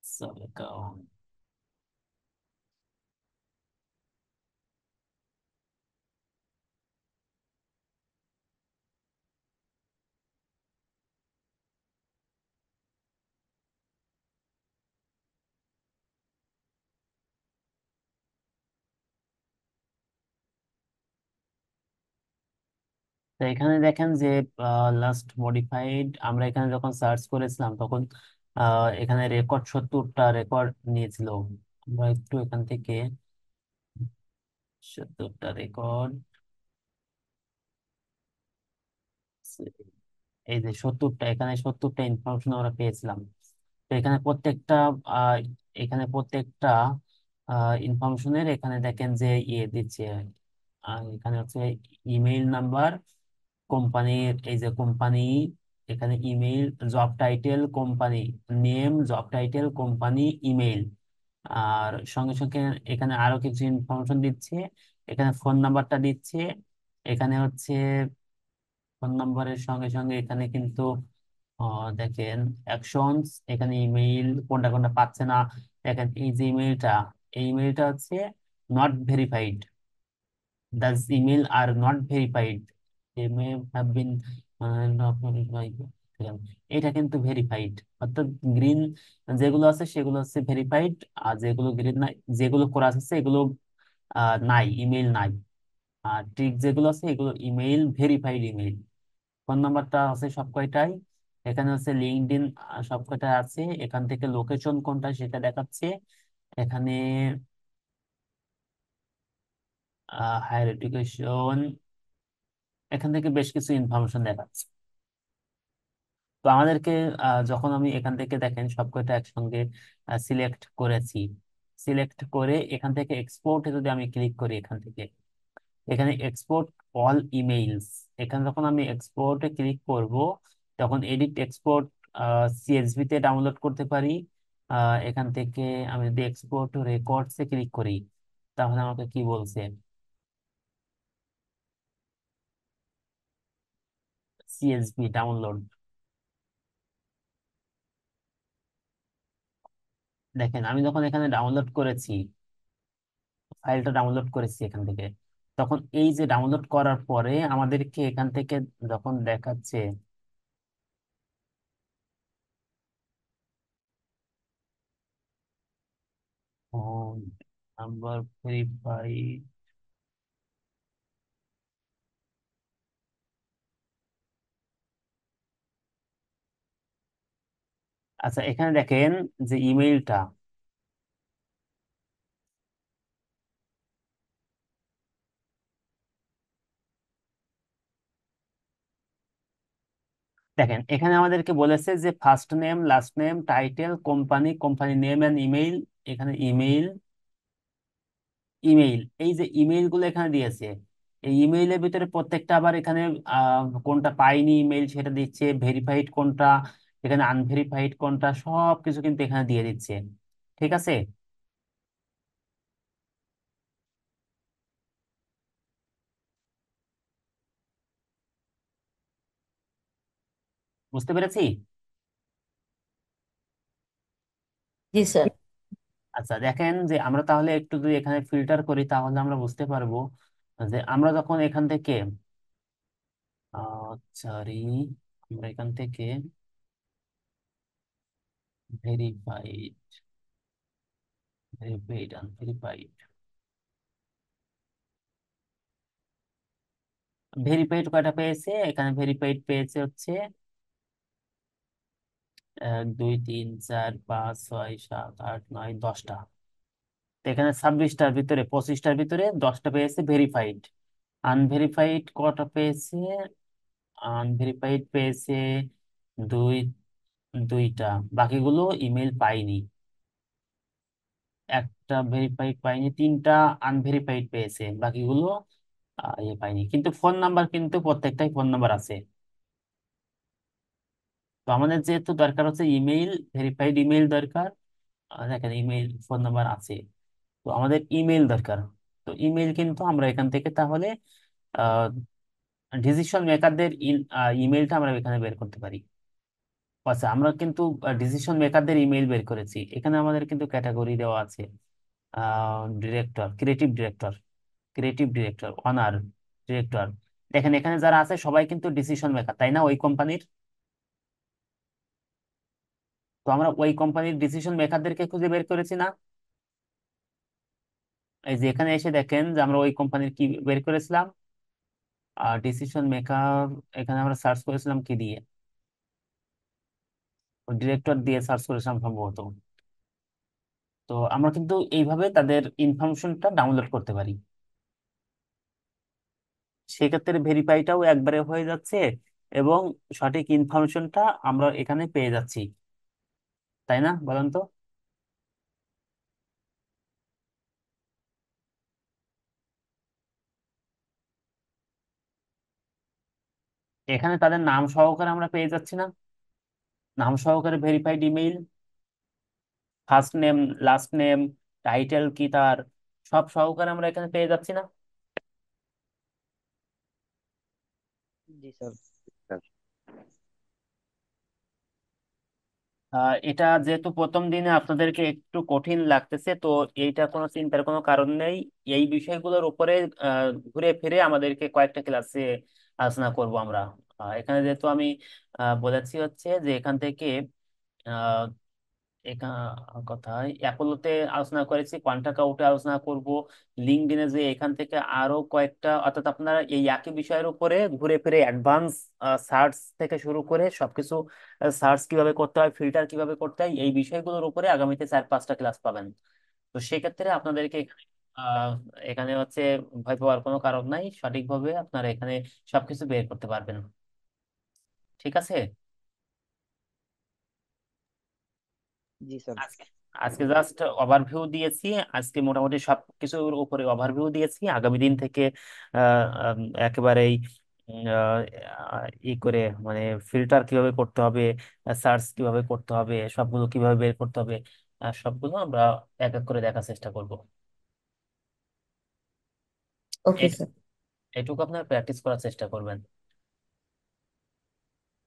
So, account. তো এখানে দেখেন যে লাস্ট মডিফাইড, আমরা এখানে যখন সার্চ করেছিলাম তখন এখানে রেকর্ড 70টা রেকর্ড নিয়েছিল। আমরা একটু এখান থেকে 70টা রেকর্ড, এই যে 70টা, এখানে 70টা ইনফরমেশন আমরা পেয়েছিলাম। তো এখানে প্রত্যেকটা আহ, এখানে প্রত্যেকটা ইনফরমেশনের এখানে দেখেন যে ইয়ে দিচ্ছে, এখানে হচ্ছে ইমেইল নাম্বার, কোম্পানির এই যে কোম্পানি, এখানে email, job title company name, job title company email, আর সঙ্গে সঙ্গে এখানে আরো কিছু ইনফরমেশন দিচ্ছে, এখানে ফোন নাম্বারটা দিচ্ছে, এখানে হচ্ছে ফোন নম্বরের সঙ্গে সঙ্গে এখানে কিন্তু দেখেন অ্যাকশনস, এখানে ইমেইল কোনটা কোনটা পাচ্ছে না। দেখেন এই যে ইমেইলটা, এই ইমেইলটা হচ্ছে not verified, the email are not verified, they may have been not verified। এটা কিন্তু ভেরিফাইড, অর্থাৎ গ্রিন যেগুলো আছে সেগুলো হচ্ছে ভেরিফাইড, আর যেগুলো গ্রিন নাই, যেগুলো করা আছে এগুলো নাই, ইমেইল নাই। আর ঠিক যেগুলো আছে এগুলো ইমেইল, ভেরিফাইড ইমেইল। ফোন নাম্বারটা আছে সব কয়টাই, এখানে হচ্ছে লিঙ্কডইন সব কয়টা আছে, এখান থেকে লোকেশন কোনটা সেটা দেখাচ্ছে, এখানে হায়ার এডুকেশন, এখান থেকে বেশ কিছু ইনফরমেশন দেখাচ্ছে। তো আমাদেরকে যখন আমি এখান থেকে দেখেন সবকটা একসঙ্গে সিলেক্ট করেছি, সিলেক্ট করে এখান থেকে এক্সপোর্টে যদি আমি ক্লিক করি, এখান থেকে এখানে এক্সপোর্ট অল ইমেইলস, এখানে যখন আমি এক্সপোর্টে ক্লিক করব তখন এডিট এক্সপোর্ট সিএসভি তে ডাউনলোড করতে পারি। এখান থেকে আমি যদি এক্সপোর্ট রেকর্ডসে ক্লিক করি তাহলে আমাকে কি বলছে, সিএসভি ডাউনলোড। দেখেন আমি যখন এখানে ডাউনলোড করেছি, ফাইলটা ডাউনলোড করেছি এখান থেকে, তখন এই যে ডাউনলোড করার পরে আমাদেরকে এখান থেকে যখন দেখাচ্ছে নাম্বার ভেরিফাই, আচ্ছা এখানে দেখেন যে ইমেইলটা, দেখেন এখানে আমাদেরকে বলেছে যে first name, last name, title, company, company name and email, এখানে ইমেইল, ইমেইল, এই যে ইমেইল গুলো এখানে দিয়েছে, এই ইমেইলের ভিতরে প্রত্যেকটা আবার এখানে কোনটা পাইনি ইমেইল সেটা দিচ্ছে, ভেরিফাইড কোনটা, এখানে আনভেরিফাইড কোনটা, সব কিছু কিন্তু এখানে দিয়ে দিচ্ছে। ঠিক আছে, বুঝতে পেরেছি। জি স্যার। আচ্ছা দেখেন যে আমরা তাহলে একটু যদি এখানে ফিল্টার করি তাহলে আমরা বুঝতে পারবো যে আমরা যখন এখান থেকে সরি, আমরা এখান থেকে ভেরিফাইড, ভেরিফাইড, আনভেরিফাইড, ভেরিফাইড কয়টা পেয়েছে, এখানে ভেরিফাইড পেয়েছে হচ্ছে 1 2 3 4 5 6 7 8 9 10টা। তো এখানে 26টার ভিতরে, 25টার ভিতরে 10টা পেয়েছে ভেরিফাইড। আনভেরিফাইড কটা পেয়েছে, আনভেরিফাইড পেয়েছে দুই, দুইটা, বাকিগুলো ইমেল পাইনি। একটা ভেরিফাইড পাইনি, তিনটা আনভেরিফাইড পেয়েছে, বাকিগুলো ইয়ে পাইনি। কিন্তু ফোন নাম্বার কিন্তু প্রত্যেকটাই ফোন নাম্বার আছে। তো আমাদের যেহেতু দরকার হচ্ছে ইমেইল, ভেরিফাইড ইমেইল দরকার, দেখেন ইমেইল, ফোন নাম্বার আছে, তো আমাদের ইমেইল দরকার। তো ইমেইল কিন্তু আমরা এখান থেকে তাহলে ডিসিশন মেকারদের ইমেইলটা আমরা এখানে বের করতে পারি। আচ্ছা আমরা কিন্তু ডিসিশন মেকারদের ইমেইল বের করেছি, এখানে আমাদের কিন্তু ক্যাটাগরি দেওয়া আছে, director, creative director, creative director, honour, director. দেখেন এখানে যারা আছে সবাই কিন্তু ডিসিশন মেকার, তাই না, ওই কোম্পানির। তো আমরা ওই কোম্পানির ডিসিশন মেকারদেরকে খুঁজে বের করেছি না। এই যে এখানে এসে দেখেন যে আমরা ওই কোম্পানির কি বের করেছিলাম, ডিসিশন মেকার, এখানে আমরা সার্চ করেছিলাম কি দিয়ে, ডিরেক্টর দিয়ে সার্চ করেছিলাম সম্ভবত। তো আমরা কিন্তু এইভাবে তাদের ইনফরমেশনটা ডাউনলোড করতে পারি, সেক্ষেত্রে ভেরিফাইটাও একবারে হয়ে যাচ্ছে এবং সঠিক ইনফরমেশনটা আমরা এখানে পেয়ে যাচ্ছি, তাই না, বলেন তো। এখানে তাদের নাম সহকারে আমরা পেয়ে যাচ্ছি না, নাম সহকারে verified email, first name, last name, title কি তার, সব সহকারে আমরা এখানে পেয়ে যাচ্ছি না। জি স্যার। এটা যেহেতু প্রথম দিনে আপনাদেরকে একটু কঠিন লাগতেছে, তো এইটা কোনো চিন্তার কোনো কারণ নেই। এই বিষয়গুলোর উপরে ঘুরে ফিরে আমাদেরকে কয়েকটা ক্লাসে আলোচনা করব আমরা। এখানে যেহেতু আমি বলেছি হচ্ছে যে এখান থেকে কথায় অ্যাপোলোতে আলোচনা করেছি, কোয়ান্টাম কাউটে আলোচনা করব, লিঙ্কডইনে যে এখান থেকে আরো কয়েকটা, অর্থাৎ আপনারা এই একই বিষয়ের উপরে ঘুরে ফিরে অ্যাডভান্স সার্চ থেকে শুরু করে সবকিছু, সার্চ কিভাবে করতে হয়, ফিল্টার কিভাবে করতে হয়, এই বিষয়গুলোর উপরে আগামীতে 4-5টা ক্লাস পাবেন। তো সেক্ষেত্রে আপনাদেরকে আহ, এখানে হচ্ছে ভয় পাওয়ার কোনো কারণ নাই, সঠিকভাবে আপনারা এখানে সবকিছু বের করতে পারবেন। ঠিক আছে। জি স্যার। আজকে আজকে জাস্ট ওভারভিউ দিয়েছি। আজকে মোটামুটি সব কিছুর উপরে ওভারভিউ দিয়েছি। আগামী দিন থেকে একেবারেই ই করে, মানে ফিল্টার কিভাবে করতে হবে, সার্চ কিভাবে করতে হবে, সবগুলো কিভাবে বের করতে হবে, সবগুলো আমরা এক এক করে দেখার চেষ্টা করব। ওকে এ- স্যার। এটুকু আপনার প্র্যাকটিস করার চেষ্টা করবেন।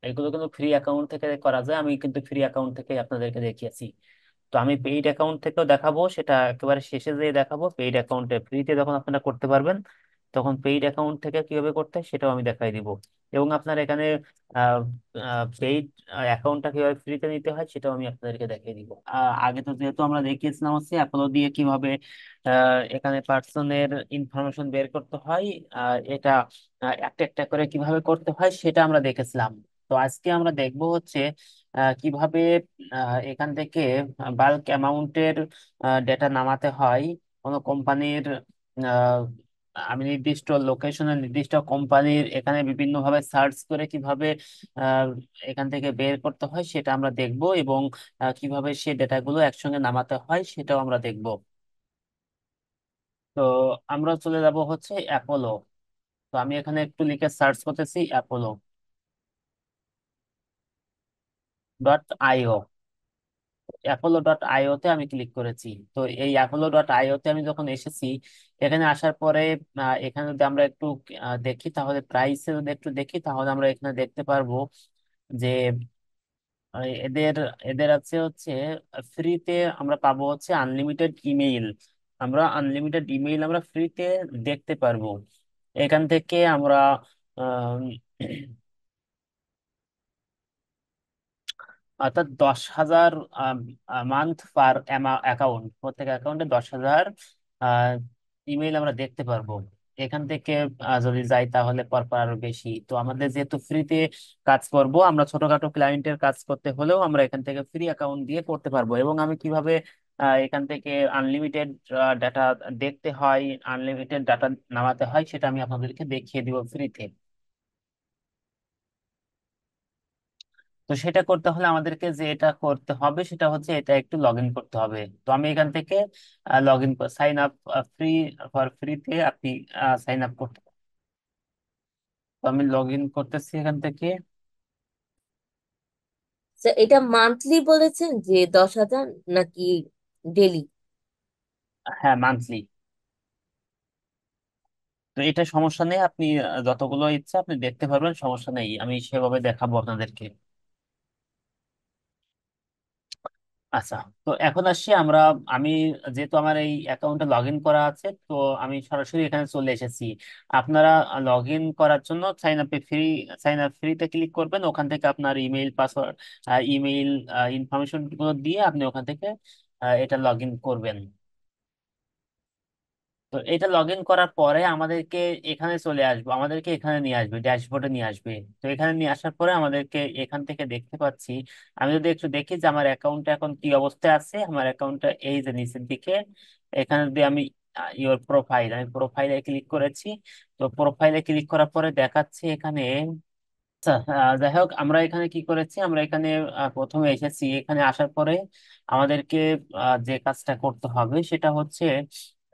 এগুলো কিন্তু ফ্রি অ্যাকাউন্ট থেকে করা যায়, আমি কিন্তু ফ্রি অ্যাকাউন্ট থেকে আপনাদেরকে দেখিয়েছি। তো আমি পেইড অ্যাকাউন্ট থেকেও দেখাবো, সেটা একেবারে শেষে যেয়ে দেখাবো। পেইড অ্যাকাউন্টে ফ্রিতে যখন আপনারা করতে পারবেন, তখন পেইড অ্যাকাউন্ট থেকে কিভাবে করতে হয় সেটাও আমি দেখাই দিব। এবং আপনার এখানে পেইড অ্যাকাউন্টটা কিভাবে ফ্রিতে নিতে হয় সেটাও আমি আপনাদেরকে দেখিয়ে দিব। আগে তো যেহেতু আমরা দেখিয়েছিলাম হচ্ছে অ্যাপোলো দিয়ে কিভাবে এখানে পার্সনের ইনফরমেশন বের করতে হয়, এটা একটা একটা করে কিভাবে করতে হয় সেটা আমরা দেখেছিলাম। তো আজকে আমরা দেখবো হচ্ছে কিভাবে এখান থেকে বাল্ক অ্যামাউন্টের ডেটা নামাতে হয় কোনো কোম্পানির। আমি নির্দিষ্ট লোকেশনের নির্দিষ্ট কোম্পানির এখানে বিভিন্ন ভাবে সার্চ করে কিভাবে আহ, এখান থেকে বের করতে হয় সেটা আমরা দেখব, এবং কিভাবে সেই ডেটাগুলো একসঙ্গে নামাতে হয় সেটাও আমরা দেখব। তো আমরা চলে যাব হচ্ছে অ্যাপোলো। তো আমি এখানে একটু লিখে সার্চ করতেছি apollo.io। অ্যাপোলো.io তে আমি ক্লিক করেছি। তো এই অ্যাপোলো.io তে আমি যখন এসেছি, এখানে আসার পরে এখানে যদি আমরা একটু দেখি, তাহলে প্রাইসে যদি একটু দেখি, তাহলে আমরা এখানে দেখতে পারবো যে এদের এদের আছে হচ্ছে ফ্রিতে আমরা পাবো হচ্ছে আনলিমিটেড ইমেইল। আমরা ফ্রিতে দেখতে পারবো। এখান থেকে আমরা আহ, অর্থাৎ 10,000 মান্থ পার অ্যাকাউন্ট, প্রত্যেক অ্যাকাউন্টে 10,000 ইমেইল আমরা দেখতে পারবো এখান থেকে। যদি যাই তাহলে পরপর আরো বেশি। তো আমাদের যেহেতু ফ্রিতে কাজ করব, আমরা ছোটখাটো ক্লায়েন্টের কাজ করতে হলেও আমরা এখান থেকে ফ্রি অ্যাকাউন্ট দিয়ে করতে পারবো। এবং আমি কিভাবে এখান থেকে আনলিমিটেড ডাটা দেখতে হয়, আনলিমিটেড ডাটা নামাতে হয় সেটা আমি আপনাদেরকে দেখিয়ে দিব ফ্রিতে। তো সেটা করতে হলে আমাদেরকে যে এটা করতে হবে সেটা হচ্ছে এটা একটু লগ ইন করতে হবে। তো আমি এখান থেকে log in, sign up, free, for ফ্রিতে আপনি সাইন আপ করতে। তো আমি লগ ইন করতেছি এখান থেকে। স্যার এটা মান্থলি বলেছেন যে 10,000 নাকি ডেলি? হ্যাঁ, মান্থলি। তো এটা সমস্যা নেই, আপনি যতগুলো ইচ্ছা আপনি দেখতে পারবেন, সমস্যা নেই, আমি সেভাবে দেখাবো আপনাদেরকে। আচ্ছা। তো এখন আসছি আমরা, আমি যেহেতু আমার এই অ্যাকাউন্টে লগ ইন করা আছে, তো আমি সরাসরি এখানে চলে এসেছি। আপনারা লগ ইন করার জন্য সাইন আপ ফ্রিতে ক্লিক করবেন। ওখান থেকে আপনার ইমেইল পাসওয়ার্ড, ইমেইল ইনফরমেশন গুলো দিয়ে আপনি ওখান থেকে এটা লগ ইন করবেন। তো এটা লগ ইন করার পরে আমাদেরকে এখানে চলে আসবো, আমাদেরকে এখানে নিয়ে আসবে, ড্যাশবোর্ডে নিয়ে আসবে। তো এখানে নিয়ে আসার পরে আমাদেরকে এখান থেকে দেখতে পাচ্ছি, আমি যদি একটু দেখি যে আমার অ্যাকাউন্টটা এখন কি অবস্থায় আছে। আমার অ্যাকাউন্টটা এই যে নিচের দিকে, এখানে যদি আমি ইওর প্রোফাইল, আমি প্রোফাইলে ক্লিক করেছি। তো প্রোফাইলে ক্লিক করার পরে দেখাচ্ছে এখানে। আচ্ছা, যাই হোক, আমরা এখানে কি করেছি, আমরা এখানে প্রথমে এসেছি। এখানে আসার পরে আমাদেরকে যে কাজটা করতে হবে সেটা হচ্ছে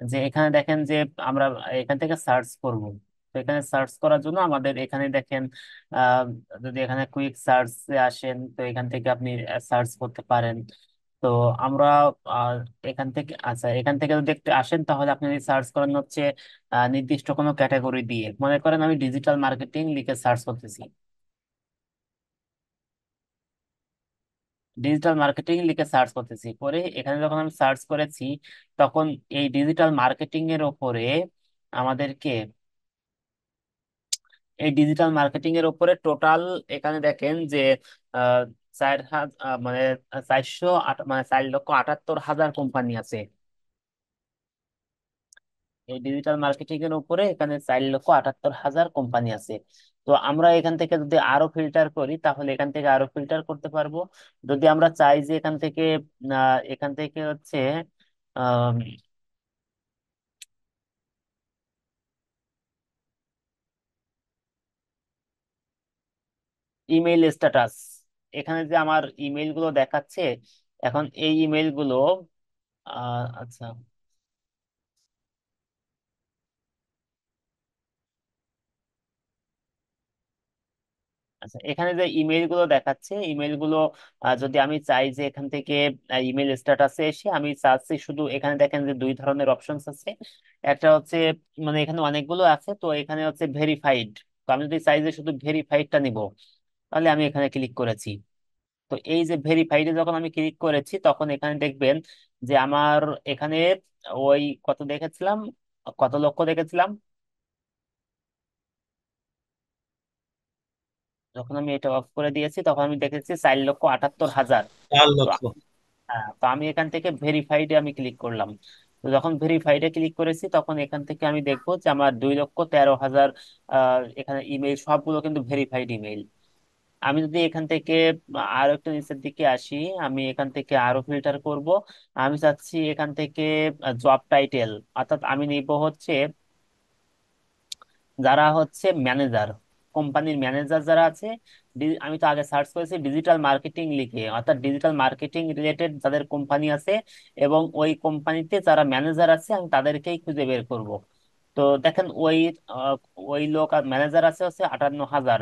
যে এখানে দেখেন যে আমরা এখান থেকে সার্চ করব। তো এখানে সার্চ করার জন্য আমাদের এখানে দেখেন, আহ, যদি এখানে কুইক সার্চ আসেন তো এখান থেকে আপনি সার্চ করতে পারেন। তো আমরা আহ, এখান থেকে, আচ্ছা এখান থেকে যদি একটু আসেন তাহলে আপনি সার্চ করেন হচ্ছে নির্দিষ্ট কোনো ক্যাটাগরি দিয়ে, মনে করেন আমি ডিজিটাল মার্কেটিং লিখে সার্চ করতেছি। ডিজিটাল মার্কেটিং লিখে সার্চ করতেছি, পরে এখানে যখন আমি সার্চ করেছি তখন এই ডিজিটাল মার্কেটিং এর ওপরে আমাদেরকে, এই ডিজিটাল মার্কেটিং এর উপরে টোটাল এখানে দেখেন যে আহ, 4,000 মানে 4,78,000 কোম্পানি আছে। এই ডিজিটাল মার্কেটিং এর উপরে এখানে 4,78,000 কোম্পানি আছে। তো আমরা এখান থেকে যদি আরো ফিল্টার করি তাহলে এখান থেকে আরো ফিল্টার করতে পারবো। যদি আমরা চাই যে এখান থেকে হচ্ছে ইমেইল স্ট্যাটাস, এখানে যে আমার ইমেইল গুলো দেখাচ্ছে, এখন এই ইমেইল গুলো আচ্ছা, আচ্ছা এখানে যে ইমেইল গুলো দেখাচ্ছে, ইমেইল গুলো যদি আমি চাই যে এখান থেকে ইমেইল স্ট্যাটাসে এসে আমি চাচ্ছি শুধু, এখানে দেখেন যে দুই ধরনের অপশনস আছে। একটা হচ্ছে, মানে এখানে অনেকগুলো আছে, তো এখানে হচ্ছে ভেরিফাইড। তো আমি যদি চাই যে শুধু ভেরিফাইডটা নিব, তাহলে আমি এখানে ক্লিক করেছি। তো এই যে ভেরিফাইডে যখন আমি ক্লিক করেছি তখন এখানে দেখবেন যে আমার এখানে ওই কত দেখেছিলাম, কত লক্ষ দেখেছিলাম, যখন আমি এটা অফ করে দিয়েছি তখন আমি দেখেছি 4,78,000। 4 লক্ষ। হ্যাঁ, তো আমি এখান থেকে ভেরিফাইডে আমি ক্লিক করলাম। তো যখন ভেরিফাইডে ক্লিক করেছি তখন এখান থেকে আমি দেখবো যে আমার 2,13,000 এখানে ইমেল সবগুলো কিন্তু ভেরিফাইড ইমেল। আমি যদি এখান থেকে আরো একটু নিচের দিকে আসি, আমি এখান থেকে আরো ফিল্টার করব। আমি চাচ্ছি এখান থেকে জব টাইটেল, অর্থাৎ আমি নিব হচ্ছে যারা হচ্ছে ম্যানেজার, কোম্পানির ম্যানেজার যারা আছে। আমি তো আগে সার্চ করেছি ডিজিটাল মার্কেটিং লিখে, অর্থাৎ ডিজিটাল মার্কেটিং রিলেটেড যাদের কোম্পানি আছে এবং ওই কোম্পানিতে যারা ম্যানেজার আছে আমি তাদেরকেই খুঁজে বের করব। তো দেখেন আহ, ওই লোক ম্যানেজার আছে হচ্ছে 58,000।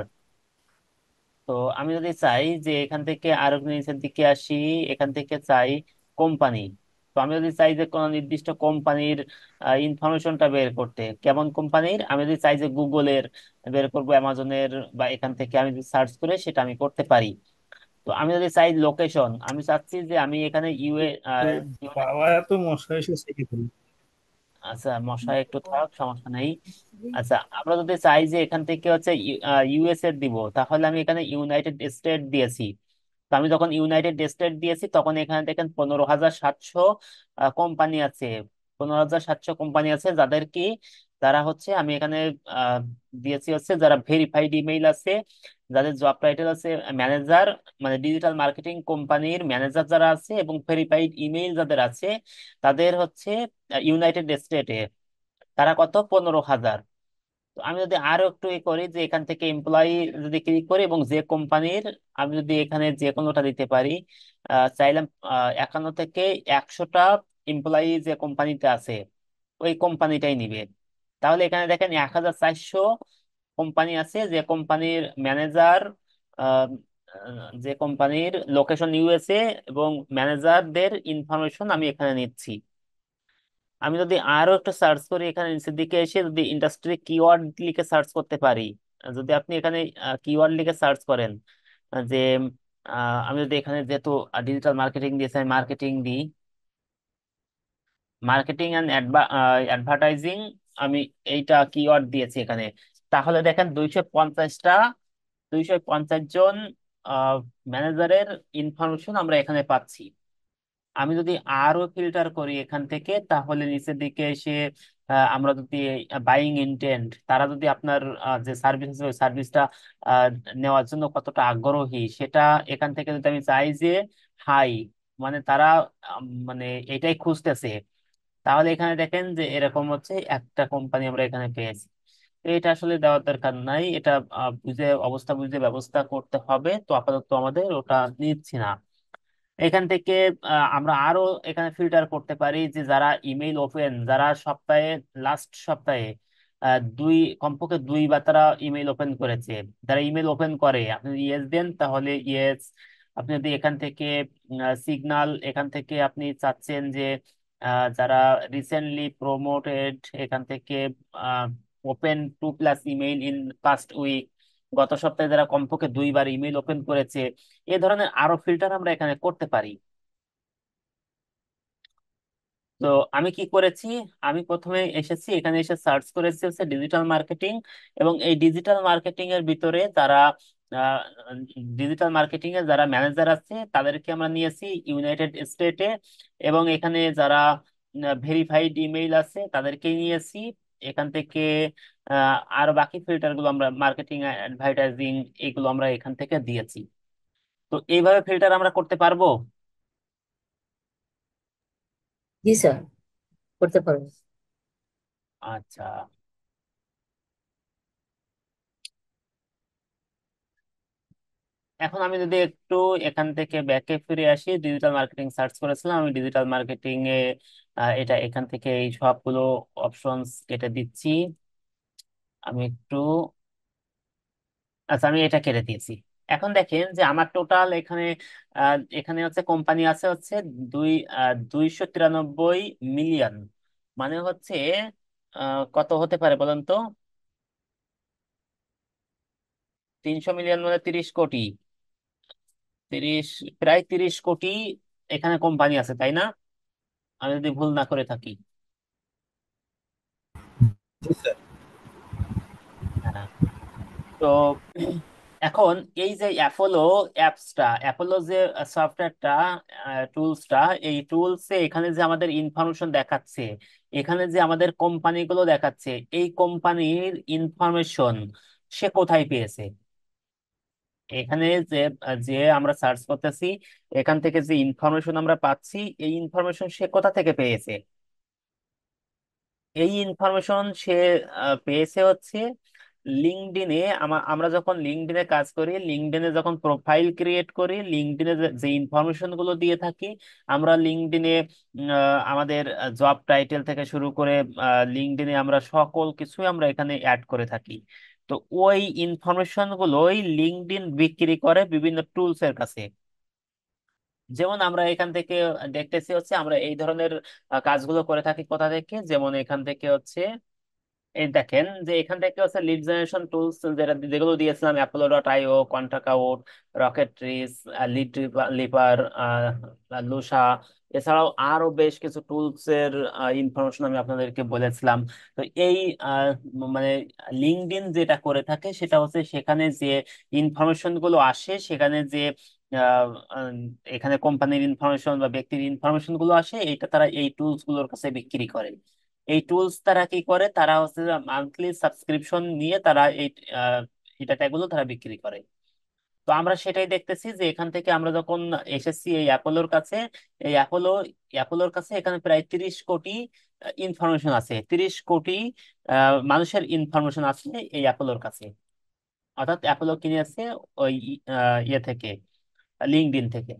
তো আমি যদি চাই যে এখান থেকে আরো নিচের দিকে আসি, এখান থেকে চাই কোম্পানি। তো আমি যদি চাই যে কোনো নির্দিষ্ট কোম্পানির ইনফরমেশনটা বের করতে, কেমন কোম্পানির, আমি যদি চাই যে গুগলের বের করবো, অ্যামাজনের, বা এখান থেকে আমি যদি সার্চ করে সেটা আমি করতে পারি। তো আমি যদি চাই লোকেশন, আমি চাচ্ছি যে আমি এখানে বাবা, এত মশা এসেছে এখানে। আচ্ছা মশাই একটু থাক, সমস্যা নেই। আচ্ছা আমরা যদি চাই যে এখান থেকে হচ্ছে ইউএসএ দিব, তাহলে আমি এখানে ইউনাইটেড স্টেট দিয়েছি। তো আমি যখন ইউনাইটেড স্টেট দিয়েছি তখন এখানে দেখেন 15,700 কোম্পানি আছে। 15,700 কোম্পানি আছে যাদের কি, যারা হচ্ছে আমি এখানে আহ, দিয়েছি হচ্ছে যারা ভেরিফাইড ইমেইল আছে, যাদের জব টাইটেল আছে ম্যানেজার, মানে ডিজিটাল মার্কেটিং কোম্পানির ম্যানেজার যারা আছে এবং ভেরিফাইড ইমেইল যাদের আছে তাদের হচ্ছে ইউনাইটেড স্টেটে, তারা কত, 15,000। তো আমি যদি আরো একটু করি যে এখান থেকে এমপ্লয়ি যদি ক্লিক করি এবং যে কোম্পানির, আমি যদি এখানে যে কোনোটা দিতে পারি, চাইলাম 51 থেকে 100টা এমপ্লয়ি যে কোম্পানিতে আছে ওই কোম্পানিটাই নিবে। তাহলে এখানে দেখেন 1,400 কোম্পানি আছে, যে কোম্পানির ম্যানেজার, যে কোম্পানির লোকেশন ইউএসএ এবং ম্যানেজারদের ইনফরমেশন আমি এখানে নিচ্ছি। আমি যদি আরো একটু সার্চ করি এখানে নিচের দিকে এসে যদি ইন্ডাস্ট্রি কিওয়ার্ড লিখে সার্চ করতে পারি, যদি আপনি এখানে কিওয়ার্ড লিখে সার্চ করেন যে আমি যদি এখানে যেহেতু ডিজিটাল মার্কেটিং দিয়েছি, আমি মার্কেটিং দিই, মার্কেটিং অ্যান্ড অ্যাডভার্টাইজিং, আমি এইটা কিওয়ার্ড দিয়েছি এখানে। তাহলে দেখেন 250 জন ম্যানেজারের ইনফরমেশন আমরা এখানে পাচ্ছি। আমি যদি আরো ফিল্টার করি এখান থেকে তাহলে নিচের দিকে এসে আমরা যদি বাইং ইন্টেন্ট, তারা যদি আপনার যে সার্ভিস আছে ওই সার্ভিসটা নেওয়ার জন্য কতটা আগ্রহী সেটা এখান থেকে যদি আমি চাই যে হাই, মানে তারা মানে এটাই খুঁজতেছে, তাহলে এখানে দেখেন যে এরকম হচ্ছে একটা কোম্পানি আমরা এখানে পেয়েছি। তো এটা আসলে দেওয়ার দরকার নাই, এটা বুঝে অবস্থা বুঝে ব্যবস্থা করতে হবে, তো আপাতত আমাদের ওটা নিচ্ছি না। এখান থেকে আমরা আরো এখানে ফিল্টার করতে পারি যে যারা ইমেইল ওপেন, যারা সপ্তাহে, লাস্ট সপ্তাহে কমপক্ষে দুইবার তারা ইমেইল ওপেন করেছে, যারা ইমেইল ওপেন করে, আপনি ইয়েস দেন তাহলে ইয়েস, আপনি যদি এখান থেকে সিগন্যাল, এখান থেকে আপনি চাচ্ছেন যে যারা রিসেন্টলি প্রমোটেড, এখান থেকে open 2+ email in past week, গত সপ্তাহে যারা কমপক্ষে 2বার ইমেইল ওপেন করেছে, এ ধরনের আরো ফিল্টার আমরা এখানে করতে পারি। তো আমি কি করেছি, আমি প্রথমে এসেছি, এখানে এসে সার্চ করেছি হচ্ছে ডিজিটাল মার্কেটিং, এবং এই ডিজিটাল মার্কেটিং এর ভিতরে তারা ডিজিটাল মার্কেটিং এর যারা ম্যানেজার আছে তাদেরকে আমরা নিয়েছি ইউনাইটেড স্টেটে, এবং এখানে যারা ভেরিফাইড ইমেইল আছে তাদেরকে নিয়েছি এখান থেকে। আর বাকি ফিল্টার গুলো আমরা মার্কেটিং, অ্যাডভার্টাইজিং, এগুলো আমরা এখান থেকে দিয়েছি। তো এইভাবে ফিল্টার আমরা করতে পারবো। জি স্যার, করতে পারবো। আচ্ছা, এখন আমি যদি একটু এখান থেকে ব্যাকে ফিরে আসি, ডিজিটাল মার্কেটিং সার্চ করেছিলাম আমি, ডিজিটাল মার্কেটিং এ এটা এখান থেকে এই সবগুলো অপশনস কেটে দিচ্ছি। আমি একটু, আচ্ছা আমি এটা কেটে দিয়েছি। এখন দেখেন যে আমার টোটাল এখানে এখানে হচ্ছে কোম্পানি আছে হচ্ছে 293 মিলিয়ন, মানে হচ্ছে কত হতে পারে বলেন তো? 300 মিলিয়ন মানে 30 কোটি, 30, প্রায় 30 কোটি এখানে কোম্পানি আছে, তাই না? আমি যদি ভুল না করে থাকি। জি স্যার। হ্যাঁ। তো এখন এই যে অ্যাপোলো অ্যাপসটা, অ্যাপোলো যে সফটওয়্যারটা, টুলসটা, এই টুলসে এখানে যে আমাদের ইনফরমেশন দেখাচ্ছে, এখানে যে আমাদের কোম্পানিগুলো দেখাচ্ছে, এই কোম্পানির ইনফরমেশন সে কোথায় পেয়েছে? এখানে যে যে আমরা সার্চ করতেছি, এখান থেকে যে ইনফরমেশন আমরা পাচ্ছি, এই ইনফরমেশন সে কোথা থেকে পেয়েছে? এই ইনফরমেশন সে পেয়েছে হচ্ছে লিঙ্কডইনে। আমরা যখন লিঙ্কডইনে কাজ করি, লিঙ্কডইনে যখন প্রোফাইল ক্রিয়েট করি, লিঙ্কডইনে যে ইনফরমেশন গুলো দিয়ে থাকি, আমরা লিঙ্কডইনে আমাদের জব টাইটেল থেকে শুরু করে লিঙ্কডইনে আমরা সকল কিছুই আমরা এখানে অ্যাড করে থাকি। তো ওই ইনফরমেশন গুলোই লিঙ্কডইন বিক্রি করে বিভিন্ন টুলস এর কাছে। যেমন আমরা এখান থেকে দেখতেছি হচ্ছে আমরা এই ধরনের কাজগুলো করে থাকি কোথা থেকে, যেমন এখান থেকে হচ্ছে এই দেখেন যে এখান থেকে হচ্ছে লিড জেনারেশন টুলস যেগুলো দিয়েছিলাম, অ্যাপোলো.io, কন্ট্রাক্ট, রকেট্রিস, লিড লিপার, লুসা, এছাড়াও আরো বেশ কিছু টুলস এর ইনফরমেশন আমি আপনাদেরকে বলেছিলাম। তো এই মানে লিঙ্কডইন যেটা করে থাকে সেটা হচ্ছে সেখানে যে ইনফরমেশন গুলো আসে, সেখানে যে আহ, আহ, এখানে কোম্পানির ইনফরমেশন বা ব্যক্তির ইনফরমেশন গুলো আসে, এটা তারা এই টুলস গুলোর কাছে বিক্রি করে। এই টুলস তারা কি করে, তারা হচ্ছে মান্থলি সাবস্ক্রিপশন নিয়ে তারা এই ডেটা গুলো তারা বিক্রি করে। তো আমরা সেটাই দেখতেছি যে এখান থেকে আমরা যখন এসেছি এই অ্যাপোলোর কাছে, এই অ্যাপোলোর কাছে এখানে প্রায় 30 কোটি ইনফরমেশন আছে, 30 কোটি মানুষের ইনফরমেশন আছে এই অ্যাপোলোর কাছে। অর্থাৎ অ্যাপোলো কিনে আছে ওই ইয়ে থেকে, লিঙ্কডইন থেকে।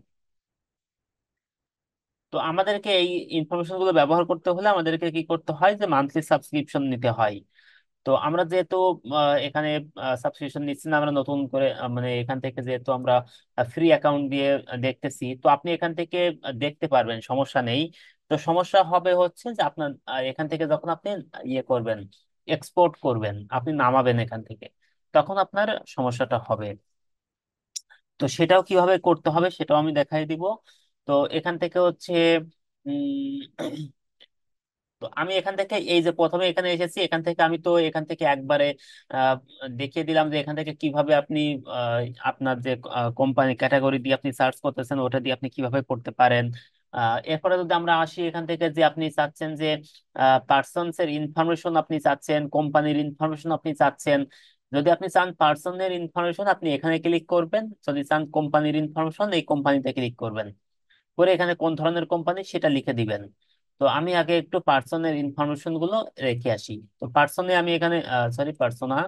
তো আমাদেরকে এই ইনফরমেশন গুলো ব্যবহার করতে হলে আমাদেরকে কি করতে হয়, যে মান্থলি সাবস্ক্রিপশন নিতে হয়। তো আমরা যেহেতু এখানে সাবস্ক্রিপশন নিচ্ছি না, আমরা নতুন করে মানে এখান থেকে যেহেতু আমরা ফ্রি অ্যাকাউন্ট দিয়ে দেখতেছি, তো আপনি এখান থেকে দেখতে পারবেন, সমস্যা নেই। তো সমস্যা হবে হচ্ছে যে আপনার এখান থেকে যখন আপনি ইয়ে করবেন, এক্সপোর্ট করবেন, আপনি নামাবেন এখান থেকে, তখন আপনার সমস্যাটা হবে। তো সেটাও কিভাবে করতে হবে সেটাও আমি দেখাই দিব। তো এখান থেকে হচ্ছে তো আমি এখান থেকে এই যে প্রথমে এখানে এসেছি, এখান থেকে আমি তো এখান থেকে একবারে আহ, দেখিয়ে দিলাম যে এখান থেকে কিভাবে আপনি আহ, আপনার যে কোম্পানি ক্যাটাগরি দিয়ে আপনি সার্চ করতেছেন ওটা দিয়ে আপনি কিভাবে করতে পারেন। এরপরে যদি আমরা আসি এখান থেকে, যে আপনি চাচ্ছেন যে পার্সনস এর ইনফরমেশন আপনি চাচ্ছেন, কোম্পানির ইনফরমেশন আপনি চাচ্ছেন। যদি আপনি চান পার্সনের ইনফরমেশন, আপনি এখানে ক্লিক করবেন। যদি চান কোম্পানির ইনফরমেশন, এই কোম্পানিতে ক্লিক করবেন, করে এখানে কোন ধরনের কোম্পানি সেটা লিখে দিবেন। তো আমি আগে একটু পার্সনের ইনফরমেশন গুলো রেখে আসি। তো পার্সনে আমি এখানে, সরি পার্সোনা,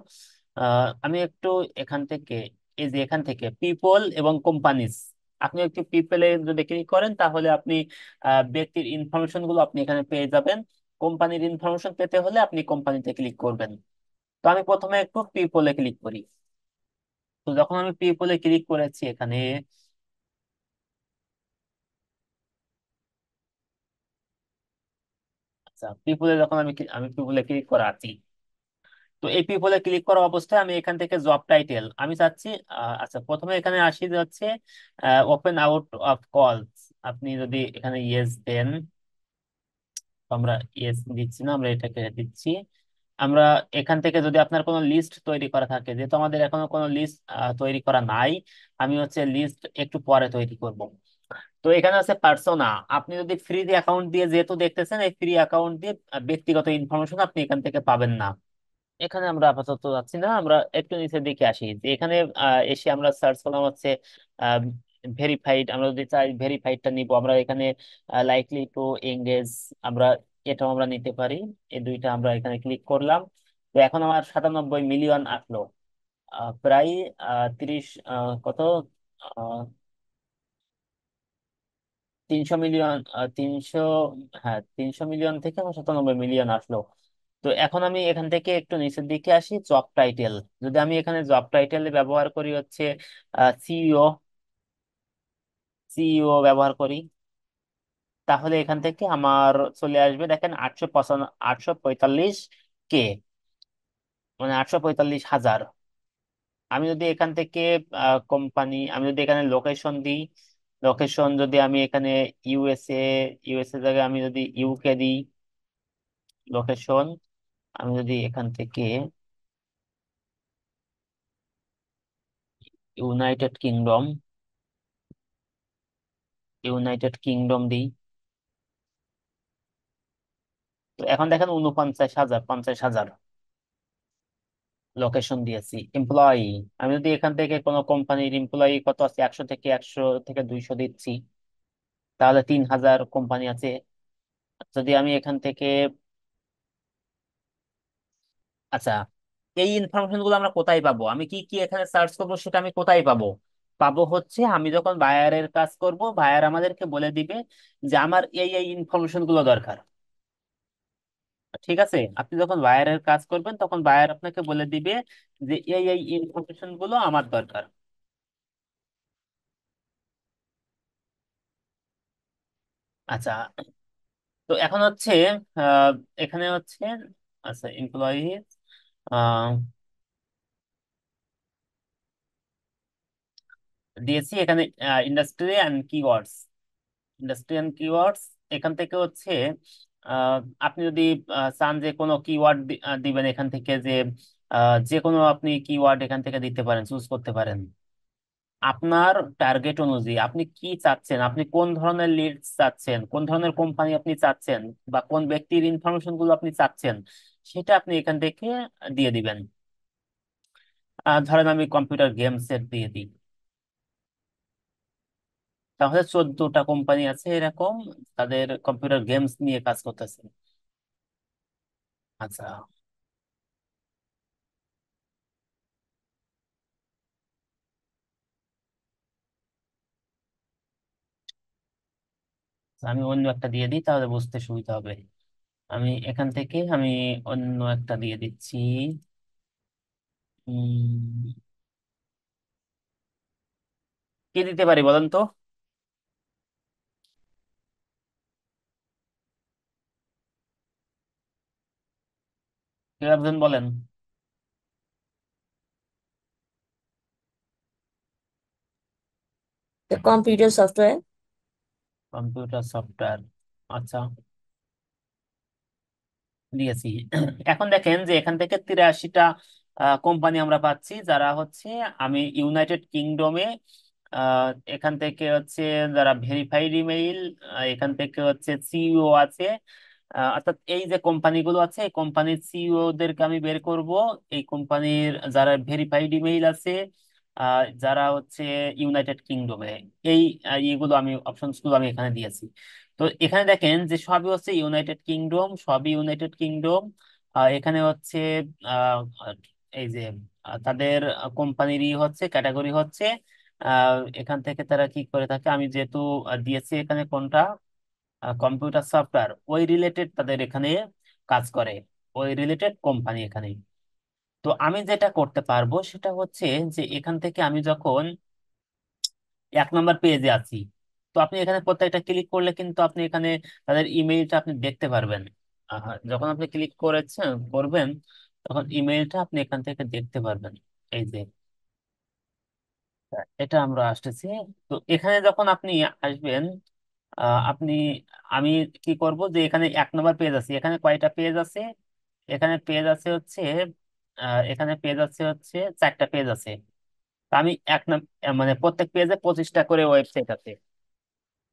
আমি একটু এখান থেকে, এই যে এখান থেকে পিপল এবং কোম্পানিজ, আপনি একটু পিপলে যদি ক্লিক করেন তাহলে আপনি ব্যক্তির ইনফরমেশন গুলো আপনি এখানে পেয়ে যাবেন। কোম্পানির ইনফরমেশন পেতে হলে আপনি কোম্পানিতে ক্লিক করবেন। তো আমি প্রথমে একটু পিপলে ক্লিক করি। তো যখন আমি পিপলে ক্লিক করেছি এখানে, আচ্ছা, পিপলে যখন আমি পিপলে ক্লিক করা আছি, তো এই পিপলে ক্লিক করা অবস্থায় আমি এখান থেকে জব টাইটেল আমি চাচ্ছি। আচ্ছা, প্রথমে এখানে আসি যে হচ্ছে ওপেন আউট অফ কলস। আপনি যদি এখানে ইয়েস দেন, আমরা ইয়েস দিচ্ছি না, আমরা এটাকে দিচ্ছি। আমরা এখান থেকে যদি আপনার কোনো লিস্ট তৈরি করা থাকে, যেহেতু আমাদের এখনো কোনো লিস্ট তৈরি করা নাই, আমি হচ্ছে লিস্ট একটু পরে তৈরি করব। তো এখানে আছে পার্সোনা। আপনি যদি ফ্রি অ্যাকাউন্ট দিয়ে যেহেতু দেখতেছেন, এই ফ্রি অ্যাকাউন্ট দিয়ে ব্যক্তিগত ইনফরমেশন আপনি এখান থেকে পাবেন না। এখানে আমরা আপাতত যাচ্ছি না, আমরা একটু নিচের দিকে আসি। যে এখানে এসে আমরা সার্চ করলাম হচ্ছে ভেরিফাইড। আমরা যদি চাই ভেরিফাইডটা নিব, আমরা এখানে লাইকলি টু এঙ্গেজ, আমরা এটাও আমরা নিতে পারি। এই দুইটা আমরা এখানে ক্লিক করলাম। তো এখন আমার 97 মিলিয়ন আসলো। প্রায় 30 কত, আহ, 300 মিলিয়ন, 300, হ্যাঁ 300 মিলিয়ন থেকে আমার 97 মিলিয়ন আসলো। তো এখন আমি এখান থেকে একটু নিচের দিকে আসি, জব টাইটেল। যদি আমি এখানে জব টাইটেলে ব্যবহার করি হচ্ছে সিইও, সিইও ব্যবহার করি, তাহলে এখান থেকে আমার চলে আসবে দেখেন 845K, মানে 845,000। আমি যদি এখান থেকে কোম্পানি, আমি যদি এখানে লোকেশন দিই, লোকেশন যদি আমি এখানে ইউএসএ, ইউএসএ জায়গায় আমি যদি ইউকে দিই লোকেশন, আমি যদি এখান থেকে ইউনাইটেড কিংডম, ইউনাইটেড কিংডম দিই, তো এখন দেখেন 49,000, 50,000 লোকেশন দিয়েছি। এমপ্লয়ি, আমি যদি এখান থেকে কোনো কোম্পানির এমপ্লয়ি কত আছে, 100 থেকে 200 দিচ্ছি, তাহলে 3,000 কোম্পানি আছে। যদি আমি এখান থেকে, আচ্ছা, এই ইনফরমেশন গুলো আমরা কোথায় পাবো, আমি কি কি এখানে সার্চ করবো সেটা আমি কোথায় পাবো? পাবো হচ্ছে আমি যখন বায়ারের কাজ করব, বায়ার আমাদেরকে বলে দিবে যে আমার এই এই ইনফরমেশন গুলো দরকার। ঠিক আছে, আপনি যখন বায়ারের কাজ করবেন তখন বায়ার আপনাকে বলে দিবে যে এই এই ইনফরমেশন গুলো আমার দরকার। আচ্ছা, তো এখন হচ্ছে আহ, এখানে হচ্ছে, আচ্ছা এমপ্লয়ি দিয়েছি এখানে, industry and keywords, industry and keywords. এখান থেকে হচ্ছে আহ, আপনি যদি চান যে কোনো কিওয়ার্ড দিবেন এখান থেকে, যে যে কোনো আপনি কিওয়ার্ড এখান থেকে দিতে পারেন, চুজ করতে পারেন আপনার টার্গেট অনুযায়ী। আপনি কি চাচ্ছেন, আপনি কোন ধরনের লিড চাচ্ছেন, কোন ধরনের কোম্পানি আপনি চাচ্ছেন, বা কোন ব্যক্তির ইনফরমেশন গুলো আপনি চাচ্ছেন, সেটা আপনি এখান থেকে দিয়ে দিবেন। ধরেন আমি কম্পিউটার গেমস এর দিয়ে দিই, তাহলে 14টা কোম্পানি আছে এরকম, তাদের কম্পিউটার গেমস নিয়ে কাজ করতেছে। আচ্ছা, আমি অন্য একটা দিয়ে দিই তাহলে বুঝতে সুবিধা হবে। আমি এখান থেকে আমি অন্য একটা দিয়ে দিচ্ছি। উম, কি দিতে পারি বলেন তো? কি ভাবছেন বলেন? Computer software. কম্পিউটার সফটওয়্যার, আচ্ছা দিয়েছি। এখন দেখেন যে এখান থেকে 83টা কোম্পানি আমরা পাচ্ছি, যারা হচ্ছে আমি ইউনাইটেড কিংডমে, এখান থেকে হচ্ছে যারা ভেরিফাইড ইমেইল, এখান থেকে হচ্ছে সিইও আছে। অর্থাৎ এই যে কোম্পানিগুলো আছে, এই কোম্পানির সিইও দেরকে আমি বের করব। এই কোম্পানির যারা ভেরিফাইড ইমেইল আছে, যারা হচ্ছে ইউনাইটেড কিংডমে, এই ইয়েগুলো আমি অপশনস গুলো আমি এখানে দিয়েছি। তো এখানে দেখেন যে সবই হচ্ছে ইউনাইটেড কিংডম, সবই ইউনাইটেড কিংডম। এখানে হচ্ছে আহ, এই যে তাদের কোম্পানিরই হচ্ছে ক্যাটাগরি হচ্ছে, এখান থেকে তারা কি করে থাকে, আমি যেহেতু দিয়েছি এখানে কোনটা, কম্পিউটার সফটওয়্যার, ওই রিলেটেড তাদের এখানে কাজ করে, ওই রিলেটেড কোম্পানি এখানে। তো আমি যেটা করতে পারবো সেটা হচ্ছে যে এখান থেকে আমি যখন 1 নম্বর পেজে আছি, তো আপনি এখানে প্রত্যেকটা ক্লিক করলে কিন্তু আপনি এখানে তাদের ইমেইলটা আপনি দেখতে পারবেন। যখন আপনি ক্লিক করবেন, তখন ইমেইলটা আপনি এখান থেকে দেখতে পারবেন। এই যে এটা আমরা আসতেছি। তো এখানে যখন আপনি আসবেন, আপনি আমি কি করব যে এখানে 1 নম্বর পেজ আছে, এখানে কয়টা পেজ আছে? এখানে পেজ আছে হচ্ছে এখানে পেজ আছে হচ্ছে 4টা পেজ আছে। তো আমি মানে প্রত্যেক পেজে 25টা করে ওয়েবসাইট আছে,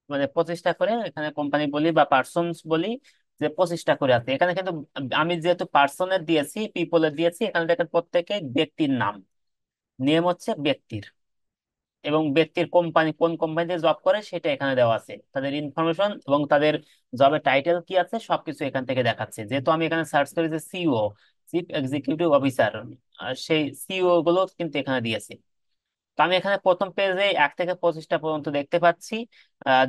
মানে 25টা করে এখানে কোম্পানি বলি বা পার্সনস বলি, যে 25টা করে আছে এখানে। কিন্তু আমি যেহেতু পার্সনের দিয়েছি, পিপলের দিয়েছি, এখানে দেখেন প্রত্যেকে ব্যক্তির নাম, নেম হচ্ছে ব্যক্তির, এবং ব্যক্তির কোম্পানি কোন কোম্পানিতে জব করে সেটা এখানে দেওয়া আছে, তাদের ইনফরমেশন এবং তাদের জবের টাইটেল কি আছে সবকিছু এখান থেকে দেখাচ্ছে। যেহেতু আমি এখানে সার্চ করেছি সিইও, চিফ এক্সিকিউটিভ অফিসার, সেই সিইও গুলো কিন্তু এখানে দিয়েছে। তো আমি এখানে প্রথম পেজে 1 থেকে 25টা পর্যন্ত দেখতে পাচ্ছি।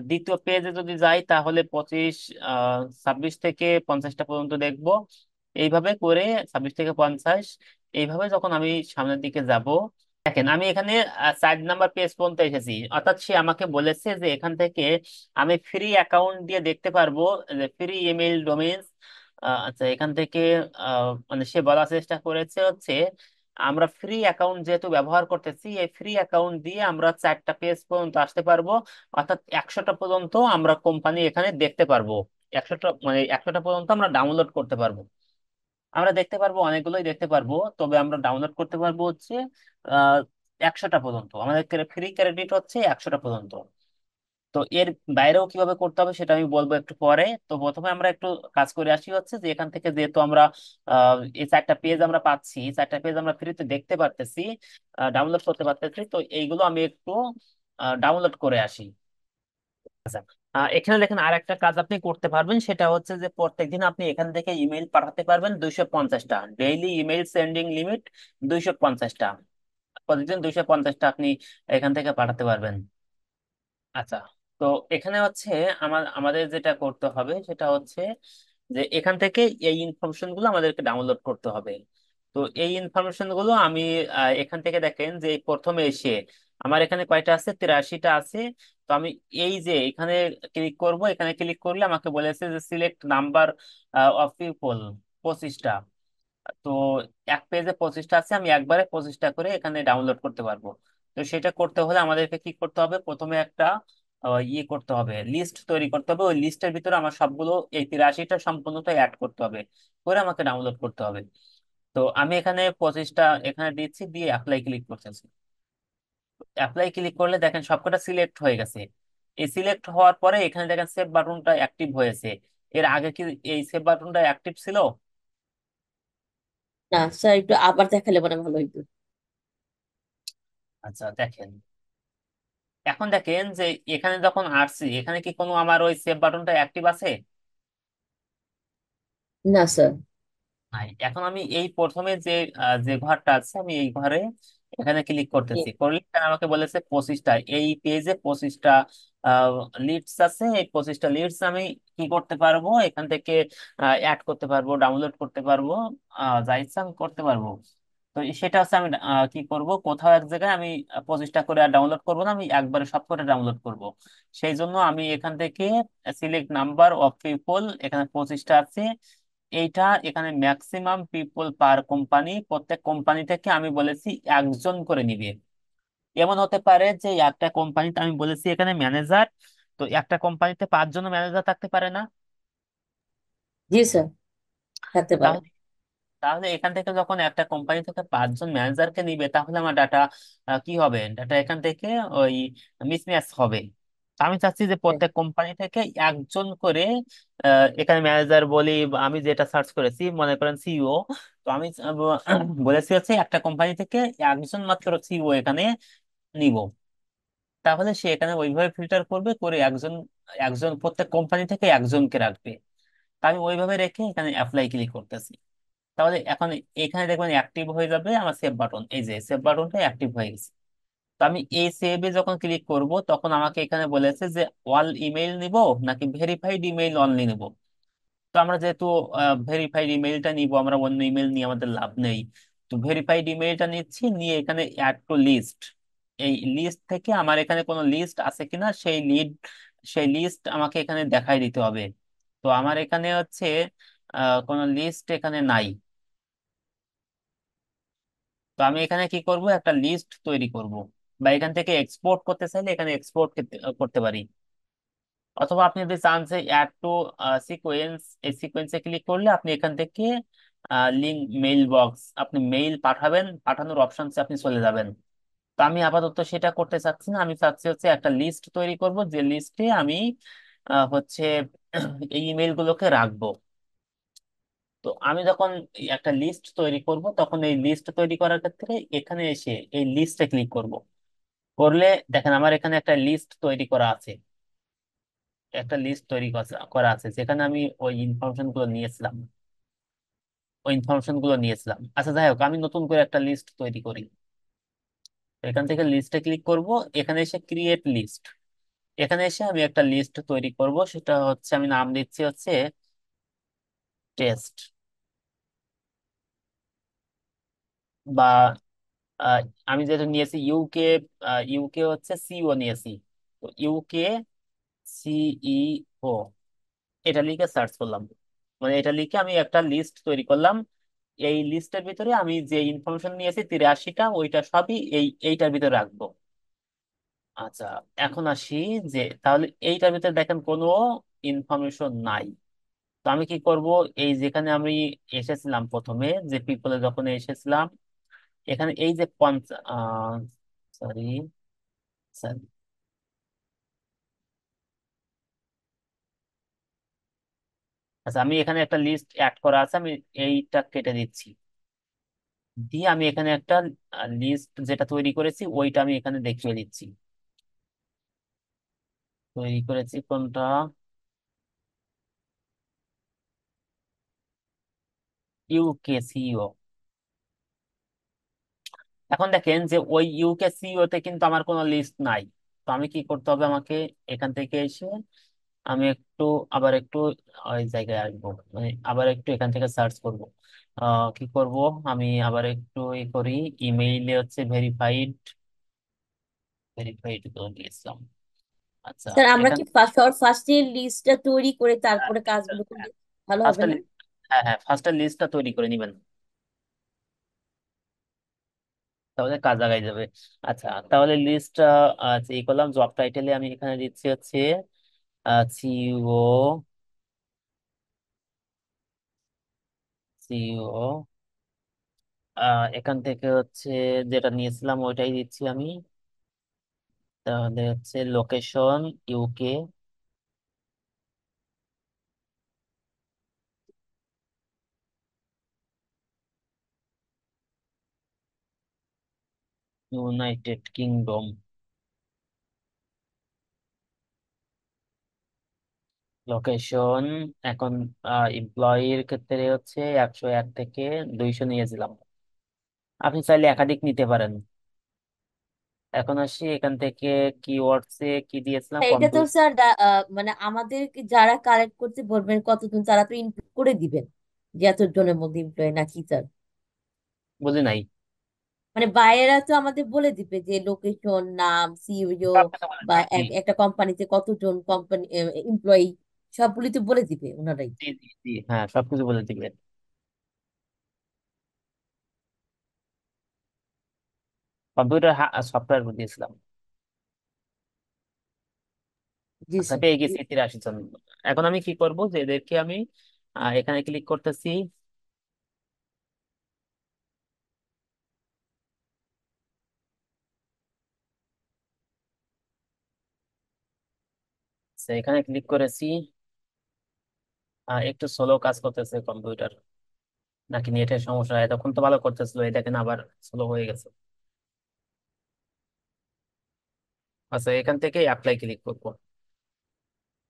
দ্বিতীয় পেজে যদি যাই তাহলে 26 26 থেকে 50টা পর্যন্ত দেখবো। এইভাবে করে 26 থেকে 50, এইভাবে যখন আমি সামনের দিকে যাব, দেখেন আমি এখানে 4 নম্বর পেজ পর্যন্ত এসেছি। অর্থাৎ সে আমাকে বলেছে যে এখান থেকে আমি ফ্রি অ্যাকাউন্ট দিয়ে দেখতে পারবো, ফ্রি ইমেল ডোমেইনস। আচ্ছা, এখান থেকে মানে সে বলার চেষ্টা করেছে হচ্ছে আমরা ফ্রি অ্যাকাউন্ট যেহেতু ব্যবহার করতেছি, এই ফ্রি অ্যাকাউন্ট দিয়ে আমরা 4টা পেজ পর্যন্ত আসতে পারবো। অর্থাৎ 100টা পর্যন্ত আমরা কোম্পানি এখানে দেখতে পারবো। 100টা মানে 100টা পর্যন্ত আমরা ডাউনলোড করতে পারবো। আমরা দেখতে পারবো, অনেকগুলোই দেখতে পারবো, তবে আমরা ডাউনলোড করতে পারবো হচ্ছে আহ 100টা পর্যন্ত। আমাদের ফ্রি ক্রেডিট হচ্ছে 100টা পর্যন্ত। তো এর বাইরেও কিভাবে করতে হবে সেটা আমি বলবো একটু পরে। তো প্রথমে আমরা একটু কাজ করে আসি হচ্ছে যে এখান থেকে যেহেতু আমরা এই 4টা পেজ আমরা পাচ্ছি, 4টা পেজ আমরা ফ্রিতে দেখতে পারতেছি, ডাউনলোড করতে পারতেছি, তো এইগুলো আমি একটু ডাউনলোড করে আসি। আচ্ছা, এখানে দেখেন আর একটা কাজ আপনি করতে পারবেন, সেটা হচ্ছে যে প্রত্যেকদিন আপনি এখান থেকে ইমেল পাঠাতে পারবেন 250টা। ডেইলি ইমেল সেন্ডিং লিমিট 250টা, প্রতিদিন 250টা আপনি এখান থেকে পাঠাতে পারবেন। আচ্ছা, তো এখানে হচ্ছে আমাদের যেটা করতে হবে সেটা হচ্ছে যে এখান থেকে এই ইনফরমেশন গুলো আমাদেরকে ডাউনলোড করতে হবে। তো এই ইনফরমেশন গুলো আমি এখান থেকে দেখেন যে এই প্রথমে এসে আমার এখানে কয়টা আছে, 83টা আছে। তো আমি এই যে এখানে ক্লিক করব, এখানে ক্লিক করলে আমাকে বলেছে যে সিলেক্ট নাম্বার অফ পিপল, 25টা। তো এক পেজে 25টা আছে, আমি একবারে 25টা করে এখানে ডাউনলোড করতে পারবো। তো সেটা করতে হলে আমাদেরকে কি করতে হবে, প্রথমে একটা ইয়ে করতে হবে, লিস্ট তৈরি করতে হবে। ওই লিস্টের ভিতরে আমার সবগুলো এই 83টা সম্পূর্ণটা অ্যাড করতে হবে, করে আমাকে ডাউনলোড করতে হবে। তো আমি এখানে 25টা এখানে দিচ্ছি, দিয়ে অ্যাপ্লাই ক্লিক করতেছি। অ্যাপ্লাই ক্লিক করলে দেখেন সবকটা সিলেক্ট হয়ে গেছে। এই সিলেক্ট হওয়ার পরে এখানে দেখেন সেভ বাটনটা অ্যাক্টিভ হয়েছে। এর আগে কি এই সেভ বাটনটা অ্যাক্টিভ ছিল? না স্যার, একটু আবার দেখালে মানে ভালো হইতো। আচ্ছা, দেখেন এখন দেখেন যে এখানে যখন আসছি, এখানে কি কোনো আমার ওই সেভ বাটনটা অ্যাক্টিভ আছে? না স্যার। নাই। এখন আমি এই প্রথমে যে ঘরটা আছে, আমি এই ঘরে এখানে ক্লিক করতেছি, করলে এখানে আমাকে বলেছে 25টা, এই পেজে 25টা লিডস আছে। এই 25টা লিডস আমি কি করতে পারবো, এখান থেকে অ্যাড করতে পারবো, ডাউনলোড করতে পারবো, যা ইচ্ছা আমি করতে পারবো। তো সেটা হচ্ছে আমি কি করব, কোথাও এক জায়গায় আমি 25টা করে আর ডাউনলোড করবো না, আমি একবারে সবকটা ডাউনলোড করব। সেই জন্য আমি এখান থেকে সিলেক্ট নাম্বার অফ পিপল, এখানে 25টা আছে, এইটা এখানে ম্যাক্সিমাম পিপল পার কোম্পানি, প্রত্যেক কোম্পানি থেকে আমি বলেছি একজন করে নিবে। এমন হতে পারে যে একটা কোম্পানিতে আমি বলেছি এখানে ম্যানেজার, তো একটা কোম্পানিতে 5জন ম্যানেজার থাকতে পারে না? জি স্যার, থাকতে পারে। তাহলে তাহলে এখান থেকে যখন একটা কোম্পানি থেকে 5জন ম্যানেজারকে নিবে, তাহলে আমার ডাটা কি হবে, ডাটা এখান থেকে ওই মিসম্যাচ হবে। তো আমি চাচ্ছি যে হ্যাঁ। প্রত্যেক কোম্পানি থেকে একজন করে এখানে ম্যানেজার বলি, বা আমি যেটা সার্চ করেছি মনে করেন সিইও, তো আমি বলেছি হচ্ছে একটা কোম্পানি থেকে একজন মাত্র সিইও এখানে নিব। তাহলে সে এখানে ওইভাবে ফিল্টার করবে, করে একজন একজন প্রত্যেক কোম্পানি থেকে একজনকে রাখবে। তা আমি ওইভাবে রেখে এখানে অ্যাপ্লাই ক্লিক করতেছি। তাহলে এখন এখানে দেখবেন অ্যাক্টিভ হয়ে যাবে আমার সেভ বাটন, এই যে সেভ বাটনটা অ্যাক্টিভ হয়ে গেছে। তো আমি এই সেভে যখন ক্লিক করব, তখন আমাকে এখানে বলেছে যে অল ইমেইল নিব নাকি ভেরিফাইড ইমেইল অনলি নিব। তো আমরা যেহেতু ভেরিফাইড ইমেইলটা নিব, আমরা অন্য ইমেইল নিয়ে আমাদের লাভ নেই। তো ভেরিফাইড ইমেইলটা নিচ্ছি, নিয়ে এখানে অ্যাড টু লিস্ট, এই লিস্ট থেকে আমার এখানে কোনো লিস্ট আছে কিনা সেই লিস্ট আমাকে এখানে দেখাই দিতে হবে। তো আমার এখানে হচ্ছে কোনো লিস্ট এখানে নাই। তো আমি এখানে কি করব, একটা লিস্ট তৈরি করব, বা এখান থেকে এক্সপোর্ট করতে চাইলে এখানে এক্সপোর্ট করতে পারি। অথবা আপনি যদি চান যে অ্যাড টু সিকোয়েন্স, এই সিকোয়েন্সে ক্লিক করলে আপনি এখান থেকে লিঙ্ক মেইল বক্স, আপনি মেইল পাঠাবেন, পাঠানোর অপশনসে আপনি চলে যাবেন। তো আমি আপাতত সেটা করতে চাচ্ছি না, আমি চাচ্ছি হচ্ছে একটা লিস্ট তৈরি করব, যে লিস্টে আমি হচ্ছে এই ইমেল গুলোকে রাখবো। তো আমি যখন এই একটা লিস্ট তৈরি করব, তখন এই লিস্ট তৈরি করার ক্ষেত্রে এখানে এসে এই লিস্টে ক্লিক করব। করলে দেখেন আমার এখানে একটা লিস্ট তৈরি করা আছে, একটা লিস্ট তৈরি করা আছে যেখানে আমি ওই ইনফরমেশন গুলো নিয়েছিলাম, আচ্ছা যাই হোক, আমি নতুন করে একটা লিস্ট তৈরি করি। এখান থেকে লিস্টে ক্লিক করব, এখানে এসে ক্রিয়েট লিস্ট, এখানে এসে আমি একটা লিস্ট তৈরি করব, সেটা হচ্ছে আমি নাম দিচ্ছি হচ্ছে টেস্ট, বা আহ, আমি যেটা নিয়েছি ইউকে, ইউকে হচ্ছে সিও নিয়েছি, তো ইউকে সিইও, এটা লিখে সার্চ করলাম, মানে এটা লিখে আমি একটা লিস্ট তৈরি করলাম। এই লিস্টের ভিতরে আমি যে ইনফরমেশন নিয়েছি 83টা, ওইটা সবই এইটার ভিতরে রাখবো। আচ্ছা, এখন আসি যে তাহলে এইটার ভিতরে দেখেন কোনো ইনফরমেশন নাই। তো আমি কি করব, এই যেখানে আমি এসেছিলাম প্রথমে, যে পিপলে যখন এসেছিলাম, এখানে এই যে সরি, আচ্ছা আমি এখানে একটা লিস্ট অ্যাড করা আছে, আমি এইটা কেটে দিচ্ছি, দিয়ে আমি এখানে একটা লিস্ট যেটা তৈরি করেছি ওইটা আমি এখানে দেখিয়ে দিচ্ছি। তৈরি করেছি কোনটা, ইউকেসিও। এখন দেখেন যে ওই ইউকেসিও তে কিন্তু আমার কোনো লিস্ট নাই। তো আমি কি করতে হবে, আমাকে এখান থেকে এসে আমি একটু আবার একটু ওই জায়গায় আসবো, মানে আবার একটু এখান থেকে সার্চ করব। কি করব, আমি আবার একটু করি, ইমেইলে হচ্ছে ভেরিফাইড, করে দিয়েছিলাম। আচ্ছা, স্যার আমরা এখান কি ফার্স্টে লিস্টটা তৈরি করে তারপরে কাজগুলো করলে ভালো হবে ফার্স্টটা, না? হ্যাঁ হ্যাঁ, ফার্স্টটা লিস্টটা তৈরি করে নিবেন, তাহলে কাজ আগাই যাবে। আচ্ছা, তাহলে লিস্টটা এই করলাম, জব টাইটেলে আমি এখানে দিচ্ছি হচ্ছে সিইও, সিইও। এখান থেকে হচ্ছে যেটা নিয়েছিলাম ওইটাই দিচ্ছি আমি। তাহলে হচ্ছে location UK, United kingdom. Location এখন এমপ্লয়ির ক্ষেত্রে হচ্ছে 101 থেকে 200 নিয়েছিলাম, আপনি চাইলে একাধিক নিতে পারেন। এখন আসি এখান থেকে কিওয়ার্ডস এ কি দিয়েছিলাম, হ্যাঁ, এটা তো কম্পিউটার। স্যার মানে আমাদের যারা কালেক্ট করতে বলবেন কতজন, তারা তো ইনপুট করে দিবেন যে এতজনের মধ্যে এমপ্লয় নাকি স্যার? বুঝি নাই। মানে বাইরেরা তো আমাদের বলে দিবে যে লোকেশন, নাম, সিইও, সব কথা বলেন, বা জি জি একটা কোম্পানিতে কতজন কোম্পানি এমপ্লয়ি, সবগুলি তো বলে দিবে ওনারাই। জি জি জি, হ্যাঁ সবকিছু বলে দিবেন। কম্পিউটার সফটওয়্যার দিয়েছিলাম। জি আচ্ছা, স্যার। পেয়ে গেছি 83 জন। এখন আমি কি করব, যে এদেরকে আমি এখানে ক্লিক করতেছি, এখানে ক্লিক করেছি। একটু স্লো কাজ করতেছে কম্পিউটার, নাকি নেটের সমস্যা, এতক্ষণ তো ভালো করতেছিল, এই দেখেন আবার স্লো হয়ে গেছে। আচ্ছা, এখান থেকে অ্যাপ্লাই ক্লিক করব।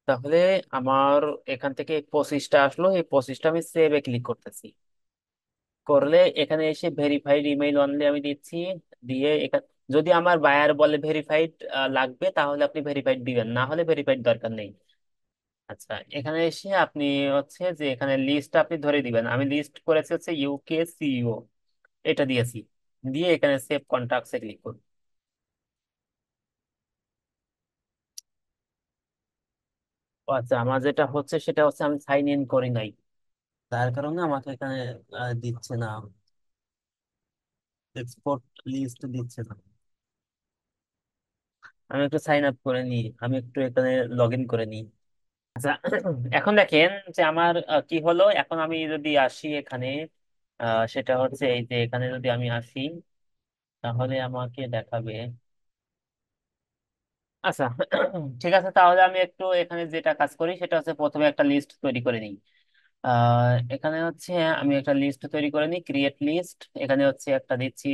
তাহলে আমার এখান থেকে 25টা আসলো, এই 25টা আমি সেভে ক্লিক করতেছি। করলে এখানে এসে ভেরিফাইড ইমেইল অনলি আমি দিচ্ছি, দিয়ে এখানে যদি আমার বায়ার বলে ভেরিফাইড লাগবে, তাহলে আপনি ভেরিফাইড দিবেন, না হলে ভেরিফাইড দরকার নেই। আচ্ছা, এখানে এসে আপনি হচ্ছে যে এখানে লিস্ট আপনি ধরে দিবেন, আমি লিস্ট করেছি হচ্ছে ইউকে সিইও, এটা দিয়েছি, দিয়ে এখানে সেভ কন্টাক্টসে ক্লিক করুন। ও আচ্ছা, আমার যেটা হচ্ছে সেটা হচ্ছে আমি সাইন ইন করি নাই। তার কারণে আমাকে এখানে দিচ্ছে না, এক্সপোর্ট লিস্ট দিচ্ছে না। আমি একটু সাইন আপ করে নিই, আমি একটু এখানে লগ ইন করে নিই। আচ্ছা, এখন দেখেন যে আমার কি হলো। এখন আমি যদি আসি এখানে, সেটা হচ্ছে এই যে এখানে যদি আমি আসি, তাহলে আমাকে দেখাবে। আচ্ছা, ঠিক আছে, তাহলে আমি একটু এখানে যেটা কাজ করি সেটা হচ্ছে প্রথমে একটা লিস্ট তৈরি করে নিই। এখানে হচ্ছে আমি একটা লিস্ট তৈরি করে নিই, ক্রিয়েট লিস্ট। এখানে হচ্ছে একটা দিচ্ছি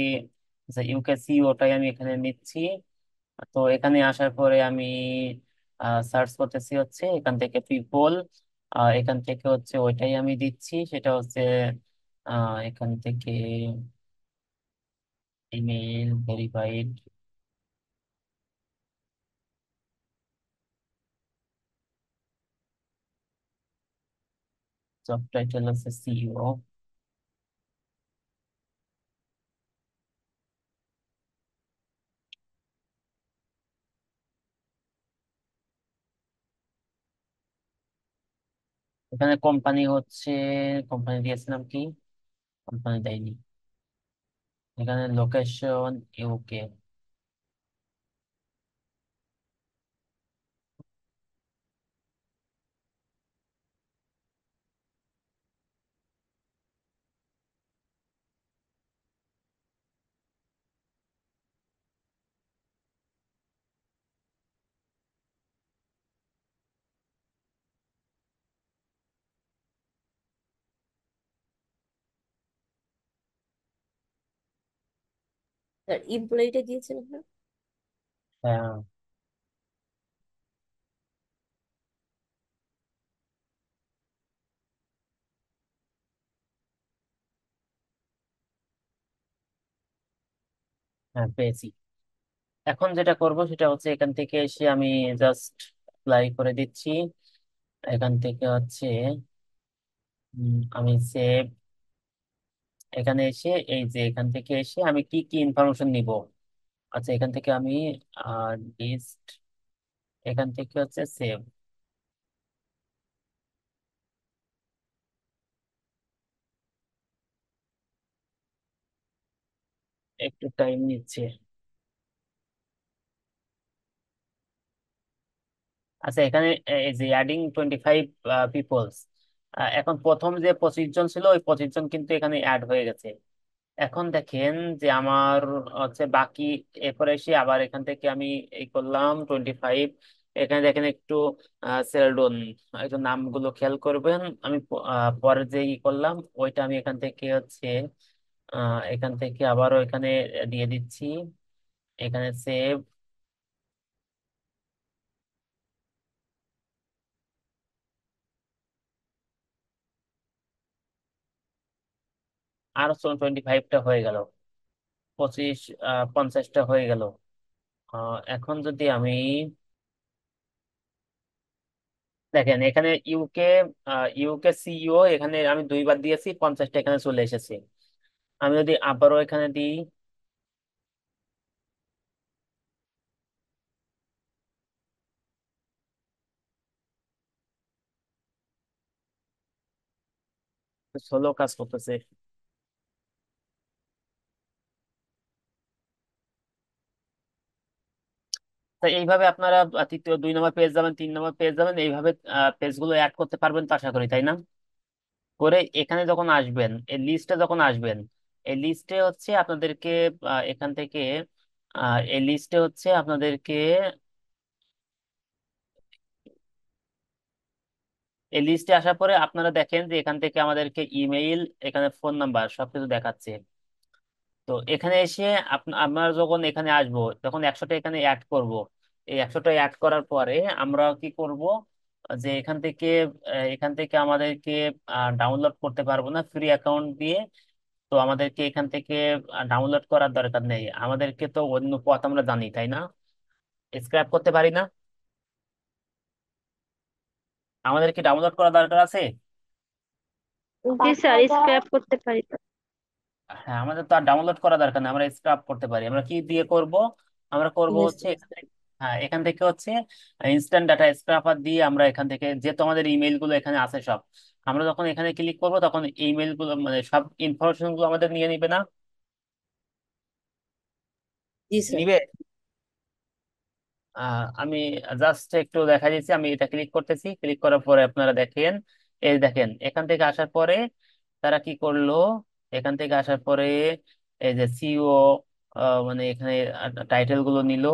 যে ইউকেসি, ওটাই আমি এখানে নিচ্ছি। তো এখানে আসার পরে আমি সার্চ করতেছি হচ্ছে এখান থেকে পিপল, এখান থেকে হচ্ছে ওইটাই আমি দিচ্ছি, সেটা হচ্ছে এখান থেকে ইমেল ভেরিফাইড, জব টাইটেল হচ্ছে সিইও। এখানে কোম্পানি হচ্ছে, কোম্পানি দিয়েছিলাম কি, কোম্পানি দেয়নি। এখানে লোকেশন ইউকে। স্যার এমপ্লয়িটা দিয়েছেন আপনার? হ্যাঁ, হ্যাঁ পেয়েছি। এখন যেটা করব সেটা হচ্ছে এখান থেকে এসে আমি জাস্ট অ্যাপ্লাই করে দিচ্ছি। এখান থেকে হচ্ছে আমি সেভ, এখানে এসে এই যে এখান থেকে এসে আমি কি কি ইনফরমেশন নিব। আচ্ছা, এখান থেকে আমি লিস্ট, এখান থেকে হচ্ছে সেভ। একটু টাইম নিচ্ছে। আচ্ছা, এখানে এই যে অ্যাডিং 25 পিপলস, এখন প্রথম যে 25 জন ছিল ওই 25 জন কিন্তু এখানে অ্যাড হয়ে গেছে। এখন দেখেন যে আমার হচ্ছে বাকি, এরপরে এসে আবার এখান থেকে আমি এই করলাম 25। এখানে দেখেন একটু সেলডন, একটু নামগুলো খেয়াল করবেন। আমি পরে যে ই করলাম ওইটা আমি এখান থেকে হচ্ছে এখান থেকে আবারও এখানে দিয়ে দিচ্ছি, এখানে সেভ। আর 25টা হয়ে গেল, 25 50টা হয়ে গেল। এখন যদি আমি দেখেন এখানে ইউকে, ইউকে সিইও এখানে আমি 2বার দিয়েছি, 50টা এখানে চলে এসেছে। আমি যদি আবারও এখানে দিই, ষোলো কাজ করতেছে। তো এইভাবে আপনারা তৃতীয় 2 নম্বর পেজ যাবেন, 3 নম্বর পেজ যাবেন, এইভাবে পেজগুলো অ্যাড করতে পারবেন তো আশা করি, তাই না? করে এখানে যখন আসবেন, এই লিস্টে যখন আসবেন, এই লিস্টে হচ্ছে আপনাদেরকে এখান থেকে এই লিস্টে হচ্ছে আপনাদেরকে, এই লিস্টে আসার পরে আপনারা দেখেন যে এখান থেকে আমাদেরকে ইমেইল, এখানে ফোন নাম্বার সবকিছু দেখাচ্ছে। তো এখানে এসে আমরা যখন এখানে আসবো তখন 100টা এখানে অ্যাড করব। এই 100টা অ্যাড করার পরে আমরা কি করব, যে এখান থেকে আমাদেরকে ডাউনলোড করতে পারবো না ফ্রি অ্যাকাউন্ট দিয়ে। তো আমাদেরকে এখান থেকে ডাউনলোড করার দরকার নেই, আমাদেরকে তো অন্য পথ আমরা জানি, তাই না? স্ক্র্যাপ করতে পারি না, আমাদের কি ডাউনলোড করা দরকার আছে? জি স্যার, স্ক্র্যাপ করতে পারি তো। হ্যাঁ, আমাদের তো আর ডাউনলোড করা দরকার নেই, আমরা স্ক্রাব করতে পারি। আমরা কি দিয়ে করব? আমরা করব ইমেজ হচ্ছে হ্যাঁ, এখান থেকে হচ্ছে ইনস্ট্যান্ট ডাটা স্ক্রাপার দিয়ে আমরা এখান থেকে, যেহেতু আমাদের ইমেইল গুলো এখানে আছে সব, আমরা যখন এখানে ক্লিক করব তখন ইমেল গুলো মানে সব ইনফরমেশন গুলো আমাদের নিয়ে নিবে না? জি স্যার। নিবে। আমি জাস্ট একটু দেখা দিচ্ছি, আমি এটা ক্লিক করতেছি, ক্লিক করার পরে আপনারা দেখেন, এই দেখেন এখান থেকে আসার পরে তারা কি করলো। এখান থেকে আসার পরে এই যে সিও মানে এখানে টাইটেল গুলো নিল,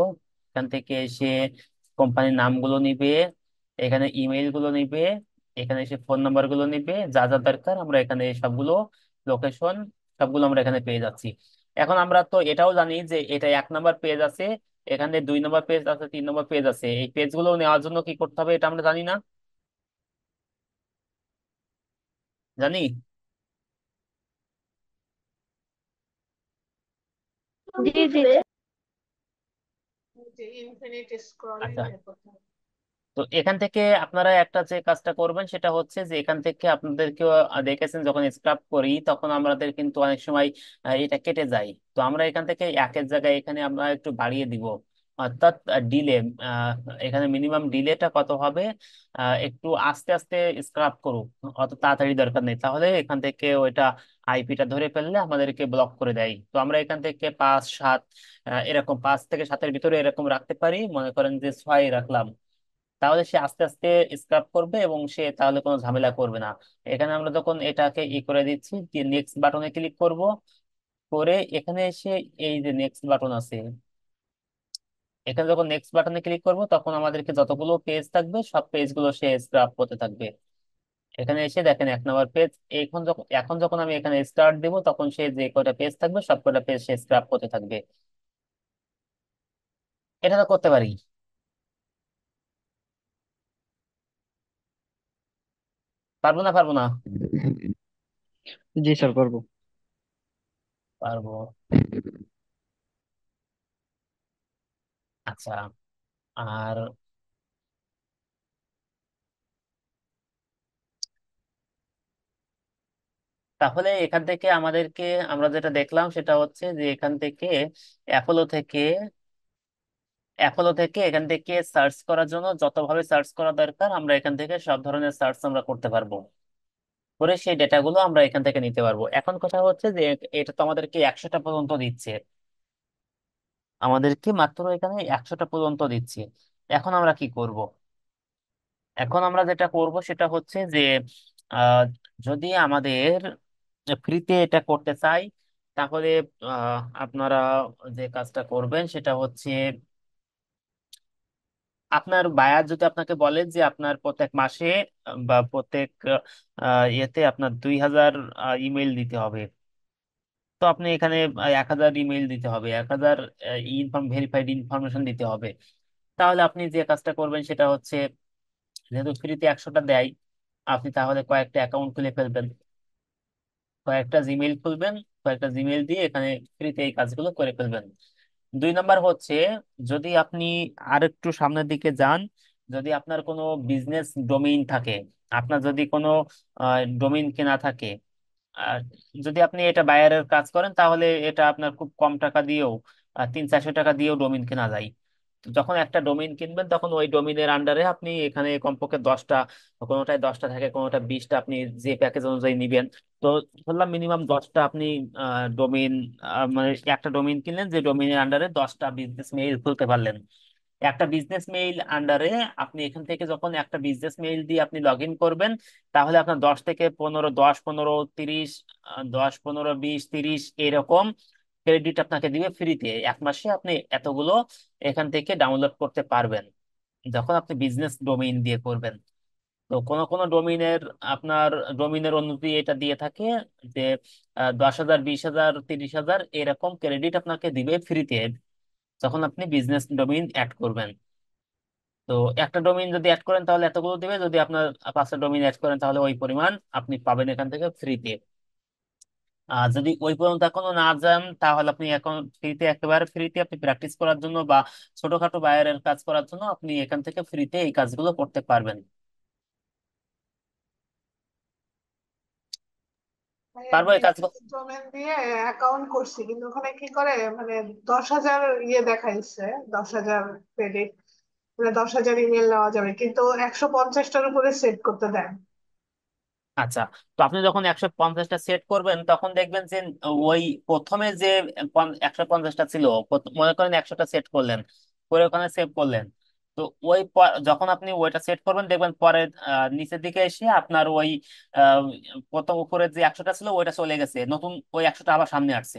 এখান থেকে এসে কোম্পানির নামগুলো নিবে, এখানে ইমেইল গুলো নিবে, এখানে এসে ফোন নাম্বার গুলো নিবে, যা যা দরকার আমরা এখানে সবগুলো লোকেশন সবগুলো আমরা এখানে পেয়ে যাচ্ছি। এখন আমরা তো এটাও জানি যে এটা 1 নম্বর পেজ আছে, এখানে 2 নম্বর পেজ আছে, 3 নম্বর পেজ আছে। এই পেজ গুলো নেওয়ার জন্য কি করতে হবে এটা আমরা জানি না? জানি। জি জি। আচ্ছা, তো এখান থেকে আপনারা একটা যে কাজটা করবেন সেটা হচ্ছে যে এখান থেকে আপনাদেরকে দেখেছেন যখন স্ক্রাব করি তখন আমাদের কিন্তু অনেক সময় এটা কেটে যায়। তো আমরা এখান থেকে একের জায়গায় এখানে আমরা একটু বাড়িয়ে দিব, অর্থাৎ ডিলে, এখানে মিনিমাম ডিলেটা কত হবে, একটু আস্তে আস্তে স্ক্রাব করুক, অত তাড়াতাড়ি দরকার নেই, তাহলে এখান থেকে ওইটা আইপিটা ধরে ফেললে আমাদেরকে ব্লক করে দেয়। তো আমরা এখান থেকে 5 7 এরকম 5 থেকে 7-এর ভিতরে এরকম রাখতে পারি, মনে করেন যে 6 রাখলাম, তাহলে সে আস্তে আস্তে স্ক্রাব করবে এবং সে তাহলে কোনো ঝামেলা করবে না। এখানে আমরা যখন এটাকে করে দিচ্ছি, নেক্সট বাটনে ক্লিক করব, করে এখানে এসে এই যে নেক্সট বাটন আছে, এখানে যখন নেক্সট বাটনে ক্লিক করব তখন আমাদেরকে যতগুলো পেজ থাকবে সব পেজগুলো সে স্ক্রাব করতে থাকবে। এখানে এসে দেখেন 1 নম্বর পেজ, এখন যখন আমি এখানে স্টার্ট দেব তখন সে যে কয়টা পেজ থাকবে সব কয়টা পেজ সে স্ক্রাব করতে থাকবে। এটা তো করতে পারি। পারবো না পারবো না? জি স্যার, করবো। পারবো। আচ্ছা, আর তাহলে এখান থেকে আমাদেরকে, আমরা যেটা দেখলাম সেটা হচ্ছে যে এখান থেকে অ্যাপোলো থেকে অ্যাপোলো থেকে এখান থেকে সার্চ করার জন্য যতভাবে সার্চ করা দরকার আমরা এখান থেকে সব ধরনের সার্চ আমরা করতে পারবো, করে সেই ডেটাগুলো আমরা এখান থেকে নিতে পারবো। এখন কথা হচ্ছে যে এটা তো আমাদেরকে 100টা পর্যন্ত দিচ্ছে, আমাদেরকে মাত্র এখানে 100টা পর্যন্ত দিচ্ছে। এখন আমরা কি করব? এখন আমরা যেটা করব সেটা হচ্ছে যে আহ, যদি আমাদের ফ্রিতে এটা করতে চাই তাহলে আপনারা যে কাজটা করবেন সেটা হচ্ছে, আপনার বায়ার যদি আপনাকে বলে যে আপনার প্রত্যেক মাসে বা প্রত্যেক ইয়েতে আপনার 2000 ইমেল দিতে হবে, তো আপনি এখানে 1000 ইমেল দিতে হবে, 1000 ভেরিফাইড ইনফরমেশন দিতে হবে। তাহলে আপনি যে কাজটা করবেন সেটা হচ্ছে, যেহেতু ফ্রিতে 100টা দেয়, আপনি তাহলে কয়েকটা অ্যাকাউন্ট খুলে ফেলবেন, কয়েকটা জিমেইল খুলবেন, কয়েকটা জিমেইল দিয়ে এখানে ফ্রিতে এই কাজগুলো করে ফেলবেন। 2 নম্বর হচ্ছে, যদি আপনি আর একটু সামনের দিকে যান, যদি আপনার কোনো বিজনেস ডোমেইন থাকে, আপনার যদি কোনো ডোমেইন কেনা থাকে, আর যদি আপনি এটা বায়ারের কাজ করেন তাহলে এটা আপনার খুব কম টাকা দিয়েও 300-400 টাকা দিয়েও ডোমেইন কেনা যায়। তো যখন একটা ডোমেইন কিনবেন তখন ওই ডোমেইনের আন্ডারে আপনি এখানে কমপক্ষে 10টা, কোনোটায় 10টা থাকে কোনোটা 20টা, আপনি যে প্যাকেজ অনুযায়ী নিবেন। তো ধরলাম মিনিমাম 10টা আপনি ডোমেইন, মানে একটা ডোমেইন কিনলেন যে ডোমেইনের আন্ডারে 10টা বিজনেস মেইল খুলতে পারলেন। একটা বিজনেস মেইল আন্ডারে আপনি এখান থেকে যখন একটা বিজনেস মেইল দিয়ে আপনি লগ ইন করবেন, তাহলে আপনার 10 থেকে 15, 10 15 30, 10 15 20 30 এরকম ক্রেডিট আপনাকে দিবে ফ্রিতে। 1 মাসে আপনি এতগুলো এখান থেকে ডাউনলোড করতে পারবেন যখন আপনি বিজনেস ডোমেইন দিয়ে করবেন। তো কোন কোন ডোমিনের আপনার ডোমিনের অনুযায়ী এটা দিয়ে থাকে যে 10,000 20,000 30,000 এরকম ক্রেডিট আপনাকে দিবে ফ্রিতে যখন আপনি বিজনেস ডোমেইন অ্যাড করবেন। তো একটা ডোমেইন যদি অ্যাড করেন তাহলে এতগুলো দিবে, যদি আপনার 5টা ডোমেইন অ্যাড করেন তাহলে ওই পরিমাণ আপনি পাবেন এখান থেকে ফ্রিতে। আর যদি ওই পর্যন্ত এখনো না যান তাহলে আপনি এখন ফ্রিতে, একেবারে ফ্রিতে আপনি প্র্যাকটিস করার জন্য বা ছোটখাটো বায়ারের কাজ করার জন্য আপনি এখান থেকে ফ্রিতে এই কাজগুলো করতে পারবেন। পারবো এই কাজগুলো। বিজনেস ডোমেন দিয়ে অ্যাকাউন্ট করছি, কিন্তু ওখানে কি করে মানে 10,000 ইয়ে দেখাইছে, 10,000 ক্রেডিট, মানে 10,000 ইমেল নেওয়া যাবে, কিন্তু 150টার উপরে সেট করতে দেয়। আচ্ছা, তো আপনি যখন 150টা সেট করবেন তখন দেখবেন যে ওই প্রথমে যে 150টা ছিল, মনে করেন 100টা সেট করলেন, করে ওখানে সেভ করলেন। তো ওই যখন আপনি ওইটা সেট করবেন দেখবেন পরে নিচের দিকে এসে আপনার ওই আহ, প্রথম উপরে যে 100টা ছিল ওইটা চলে গেছে, নতুন ওই 100টা আবার সামনে আসছে।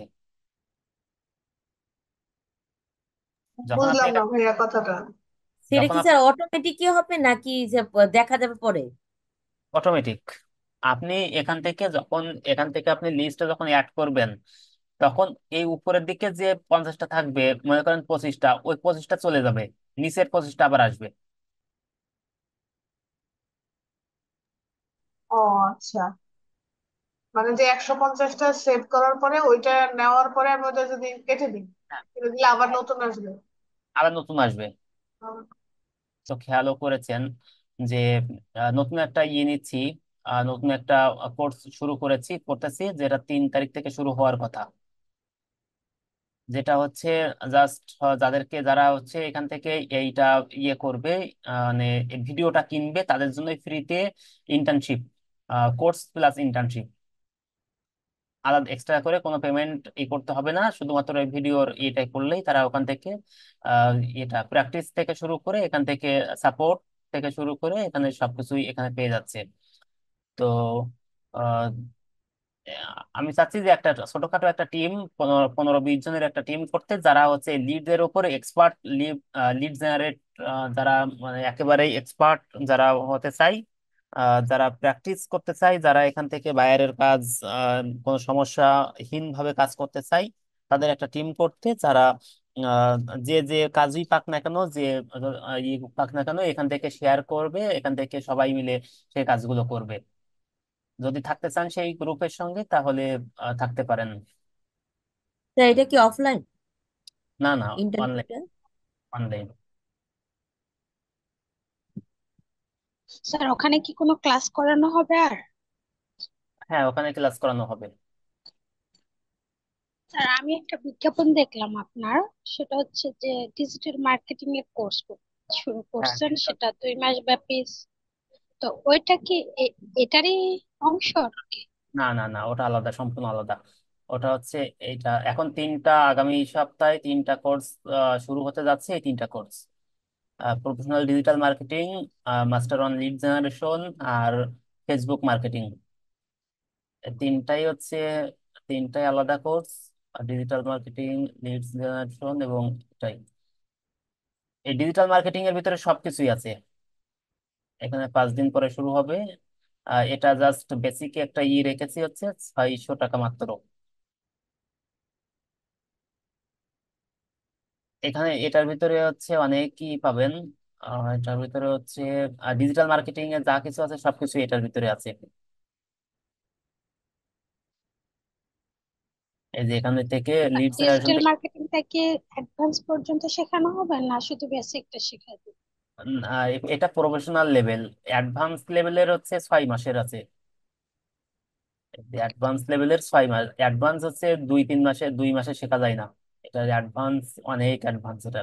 যখন আপনি বুঝলাম এটা না ভাইয়া কথাটা। সেটা যখন কি আপনি স্যার অটোমেটিকই হবে নাকি যে দেখা যাবে পরে? অটোমেটিক, আপনি এখান থেকে যখন এখান থেকে আপনি লিস্টে যখন অ্যাড করবেন তখন এই উপরের দিকে যে 50টা থাকবে, মনে করেন 25টা, ওই 25টা চলে যাবে, নিচের 25টা আবার আসবে। ও আচ্ছা, মানে যে 150টা সেভ করার পরে ওইটা নেওয়ার পরে আমি ওটা যদি কেটে দিই, হ্যাঁ, কেটে দিলে আবার নতুন আসবে। আবার নতুন আসবে। আহ, তো খেয়ালও করেছেন যে নতুন একটা ইয়ে নিচ্ছি, নতুন একটা কোর্স শুরু করতেছি, যেটা 3 তারিখ থেকে শুরু হওয়ার কথা। যেটা হচ্ছে জাস্ট যারা হচ্ছে এখান থেকে এইটা ইয়ে করবে, মানে ভিডিওটা কিনবে, তাদের জন্য ফ্রিতে ইন্টার্নশিপ, কোর্স প্লাস ইন্টার্নশিপ, আলাদা এক্সট্রা করে কোনো পেমেন্ট করতে হবে না। শুধুমাত্র এই ভিডিওর এটা করলেই তারা ওখান থেকে এটা প্র্যাকটিস থেকে শুরু করে, এখান থেকে সাপোর্ট থেকে শুরু করে এখানে সবকিছুই এখানে পেয়ে যাচ্ছে। তো আহ, আমি চাচ্ছি যে একটা ছোটখাটো একটা টিম, 15-20 জনের একটা টিম করতে, যারা হচ্ছে লিডের উপরে এক্সপার্ট, লিড জেনারেট, যারা মানে একেবারেই এক্সপার্ট, যারা হতে চাই, যারা প্র্যাকটিস করতে চাই, যারা এখান থেকে বাইরের কাজ কোনো সমস্যাহীন ভাবে কাজ করতে চাই, তাদের একটা টিম করতে, যারা আহ, যে যে কাজই পাক না কেন, যে পাক না কেন, এখান থেকে শেয়ার করবে, এখান থেকে সবাই মিলে সেই কাজগুলো করবে। যদি থাকতে চান সেই গ্রুপের সঙ্গে তাহলে থাকতে পারেন। স্যার এটা কি অফলাইন না না, অনলাইন, ইন্টারভিউটা? অনলাইন। স্যার ওখানে কি কোনো ক্লাস করানো হবে আর? হ্যাঁ, ওখানে ক্লাস করানো হবে। স্যার আমি একটা বিজ্ঞাপন দেখলাম আপনার, সেটা হচ্ছে যে ডিজিটাল মার্কেটিং এর কোর্স শুরু হ্যাঁ, করছেন, সেটা 2 মাস ব্যাপী। তো ওইটা কি এটারই অংশ নাকি? না না না, ওটা আলাদা, সম্পূর্ণ আলাদা। ওটা হচ্ছে এইটা এখন আগামী সপ্তাহে 3টা কোর্স শুরু হতে যাচ্ছে। এই 3টা course: professional digital marketing, master on lead generation, আর ফেসবুক মার্কেটিং। তিনটাই আলাদা course, digital marketing, lead generation এবং এটাই। এই ডিজিটাল মার্কেটিং এর ভিতরে সবকিছুই আছে। এখানে 5 দিন পরে শুরু হবে। এটা জাস্ট বেসিক একটা রেখেছি হচ্ছে 600 টাকা মাত্র। এখানে এটার ভিতরে হচ্ছে অনেক কি পাবেন। এটার ভিতরে হচ্ছে ডিজিটাল মার্কেটিং এর যা কিছু আছে সবকিছু এটার ভিতরে আছে। এই যে এখানে থেকে লিড জেনারেশন ডিজিটাল থেকে মার্কেটিংটা কি অ্যাডভান্স পর্যন্ত শেখানো হবে না শুধু বেসিকটা শেখাবে? এটা প্রফেশনাল লেভেল। অ্যাডভান্স লেভেলের হচ্ছে 6 মাসের আছে। অ্যাডভান্স লেভেলের 6 মাস, অ্যাডভান্স হচ্ছে 2-3 মাসে, 2 মাসে শেখা যায় না। এটা অ্যাডভান্স, অনেক অ্যাডভান্স এটা।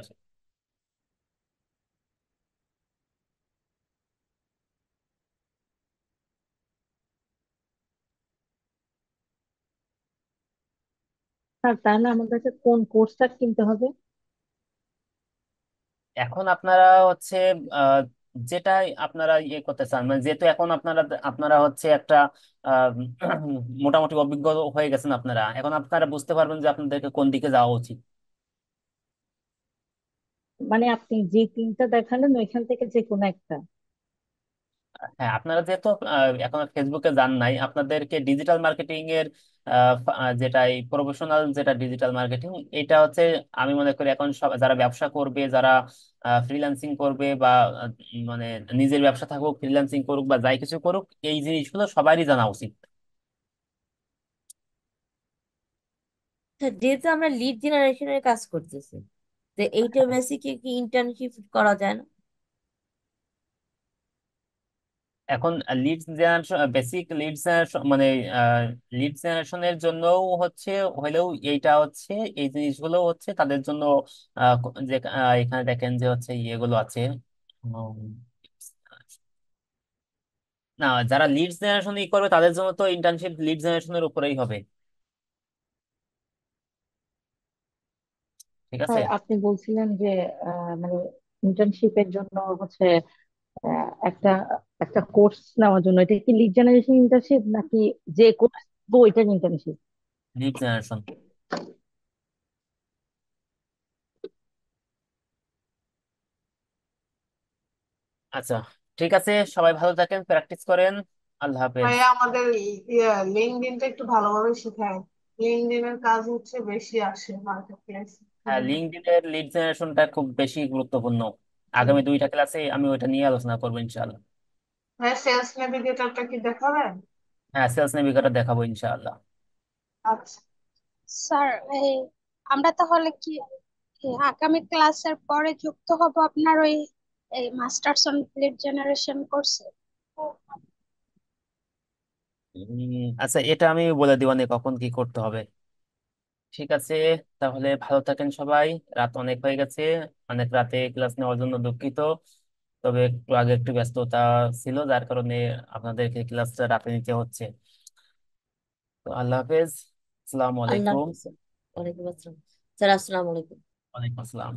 স্যার তাহলে আমার কাছে কোন কোর্সটা কিনতে হবে? এখন আপনারা হচ্ছে আহ, যেটাই আপনারা করতে চান, মানে যেহেতু এখন আপনারা আপনারা হচ্ছে একটা আহ, মোটামুটি অভিজ্ঞ হয়ে গেছেন আপনারা, এখন আপনারা বুঝতে পারবেন যে আপনাদেরকে কোন দিকে যাওয়া উচিত। মানে আপনি যে তিনটা দেখালেন ওইখান থেকে যে কোনো একটা? হ্যাঁ, আপনারা যেহেতু এখন ফেসবুকে যান নাই, আপনাদেরকে ডিজিটাল মার্কেটিং এর যেটা প্রফেশনাল, যেটা ডিজিটাল মার্কেটিং, এটা হচ্ছে আমি মনে করি এখন সব যারা ব্যবসা করবে, যারা ফ্রিল্যান্সিং করবে, বা মানে নিজের ব্যবসা থাকুক, ফ্রিল্যান্সিং করুক, বা যাই কিছু করুক, এই জিনিসগুলো সবারই জানা উচিত। স্যার যেহেতু আমরা লিড জেনারেশনের কাজ করতেছি, তো এইটা বেসিকে কি ইন্টার্নশিপ করা যায় না? এখন lead generation, basic lead generation মানে লিড জেনারেশনের জন্য হচ্ছে হলেও এইটা হচ্ছে, এই জিনিসগুলো হচ্ছে তাদের জন্য যে এখানে দেখেন যে হচ্ছে ইয়েগুলো আছে। উম, না, যারা লিড জেনারেশন করবে তাদের জন্য তো ইন্টার্নশিপ লিড জেনারেশনের উপরেই হবে। ঠিক আছে। স্যার আপনি বলছিলেন যে মানে ইন্টার্নশিপের জন্য হচ্ছে একটা একটা কোর্স নেওয়ার জন্য, এটা কি লিড জেনারেশন ইন্টার্নশিপ নাকি যে কোর্স ওইটার ইন্টার্নশিপ? Lead generation. আচ্ছা, ঠিক আছে, সবাই ভালো থাকেন, প্র্যাকটিস করেন। আল্লাহ হাফেজ। ভাইয়া আমাদের লিঙ্কডইনটা একটু ভালোভাবে শেখায়। লিঙ্কডইনের কাজ হচ্ছে বেশি আসে মার্কেট প্লেসে। হ্যাঁ, লিঙ্কডইনের লিড জেনারেশনটা খুব বেশি গুরুত্বপূর্ণ। আগামী 2টা ক্লাসে আমি ওইটা নিয়ে আলোচনা করবো ইনশাআল্লাহ। ভাইয়া সেলস নেভিগেটরটা কি দেখাবেন? হ্যাঁ, সেলস নেভিগেটর দেখাবো ইনশাআল্লাহ। আচ্ছা। স্যার, এই আমরা তাহলে কি আগামী ক্লাসের পরে যুক্ত হব আপনার ওই এই মাস্টার্স অন লিড জেনারেশন কোর্সে? আচ্ছা, এটা আমি বলে দিব না কখন কি করতে হবে। ঠিক আছে, তাহলে ভালো থাকেন সবাই। রাত অনেক হয়ে গেছে, অনেক রাতে ক্লাস নেওয়ার জন্য দুঃখিত। তবে একটু আগে একটু ব্যস্ততা ছিল, যার কারণে আপনাদেরকে ক্লাসটা রাতে নিতে হচ্ছে। তো আল্লাহ হাফেজ, আসসালামু আল্লাহ আলাইকুম। হাফিজ। ওয়ালাইকুম আসসালাম। স্যার আসসালামু আলাইকুম। ওয়ালাইকুম আসসালাম।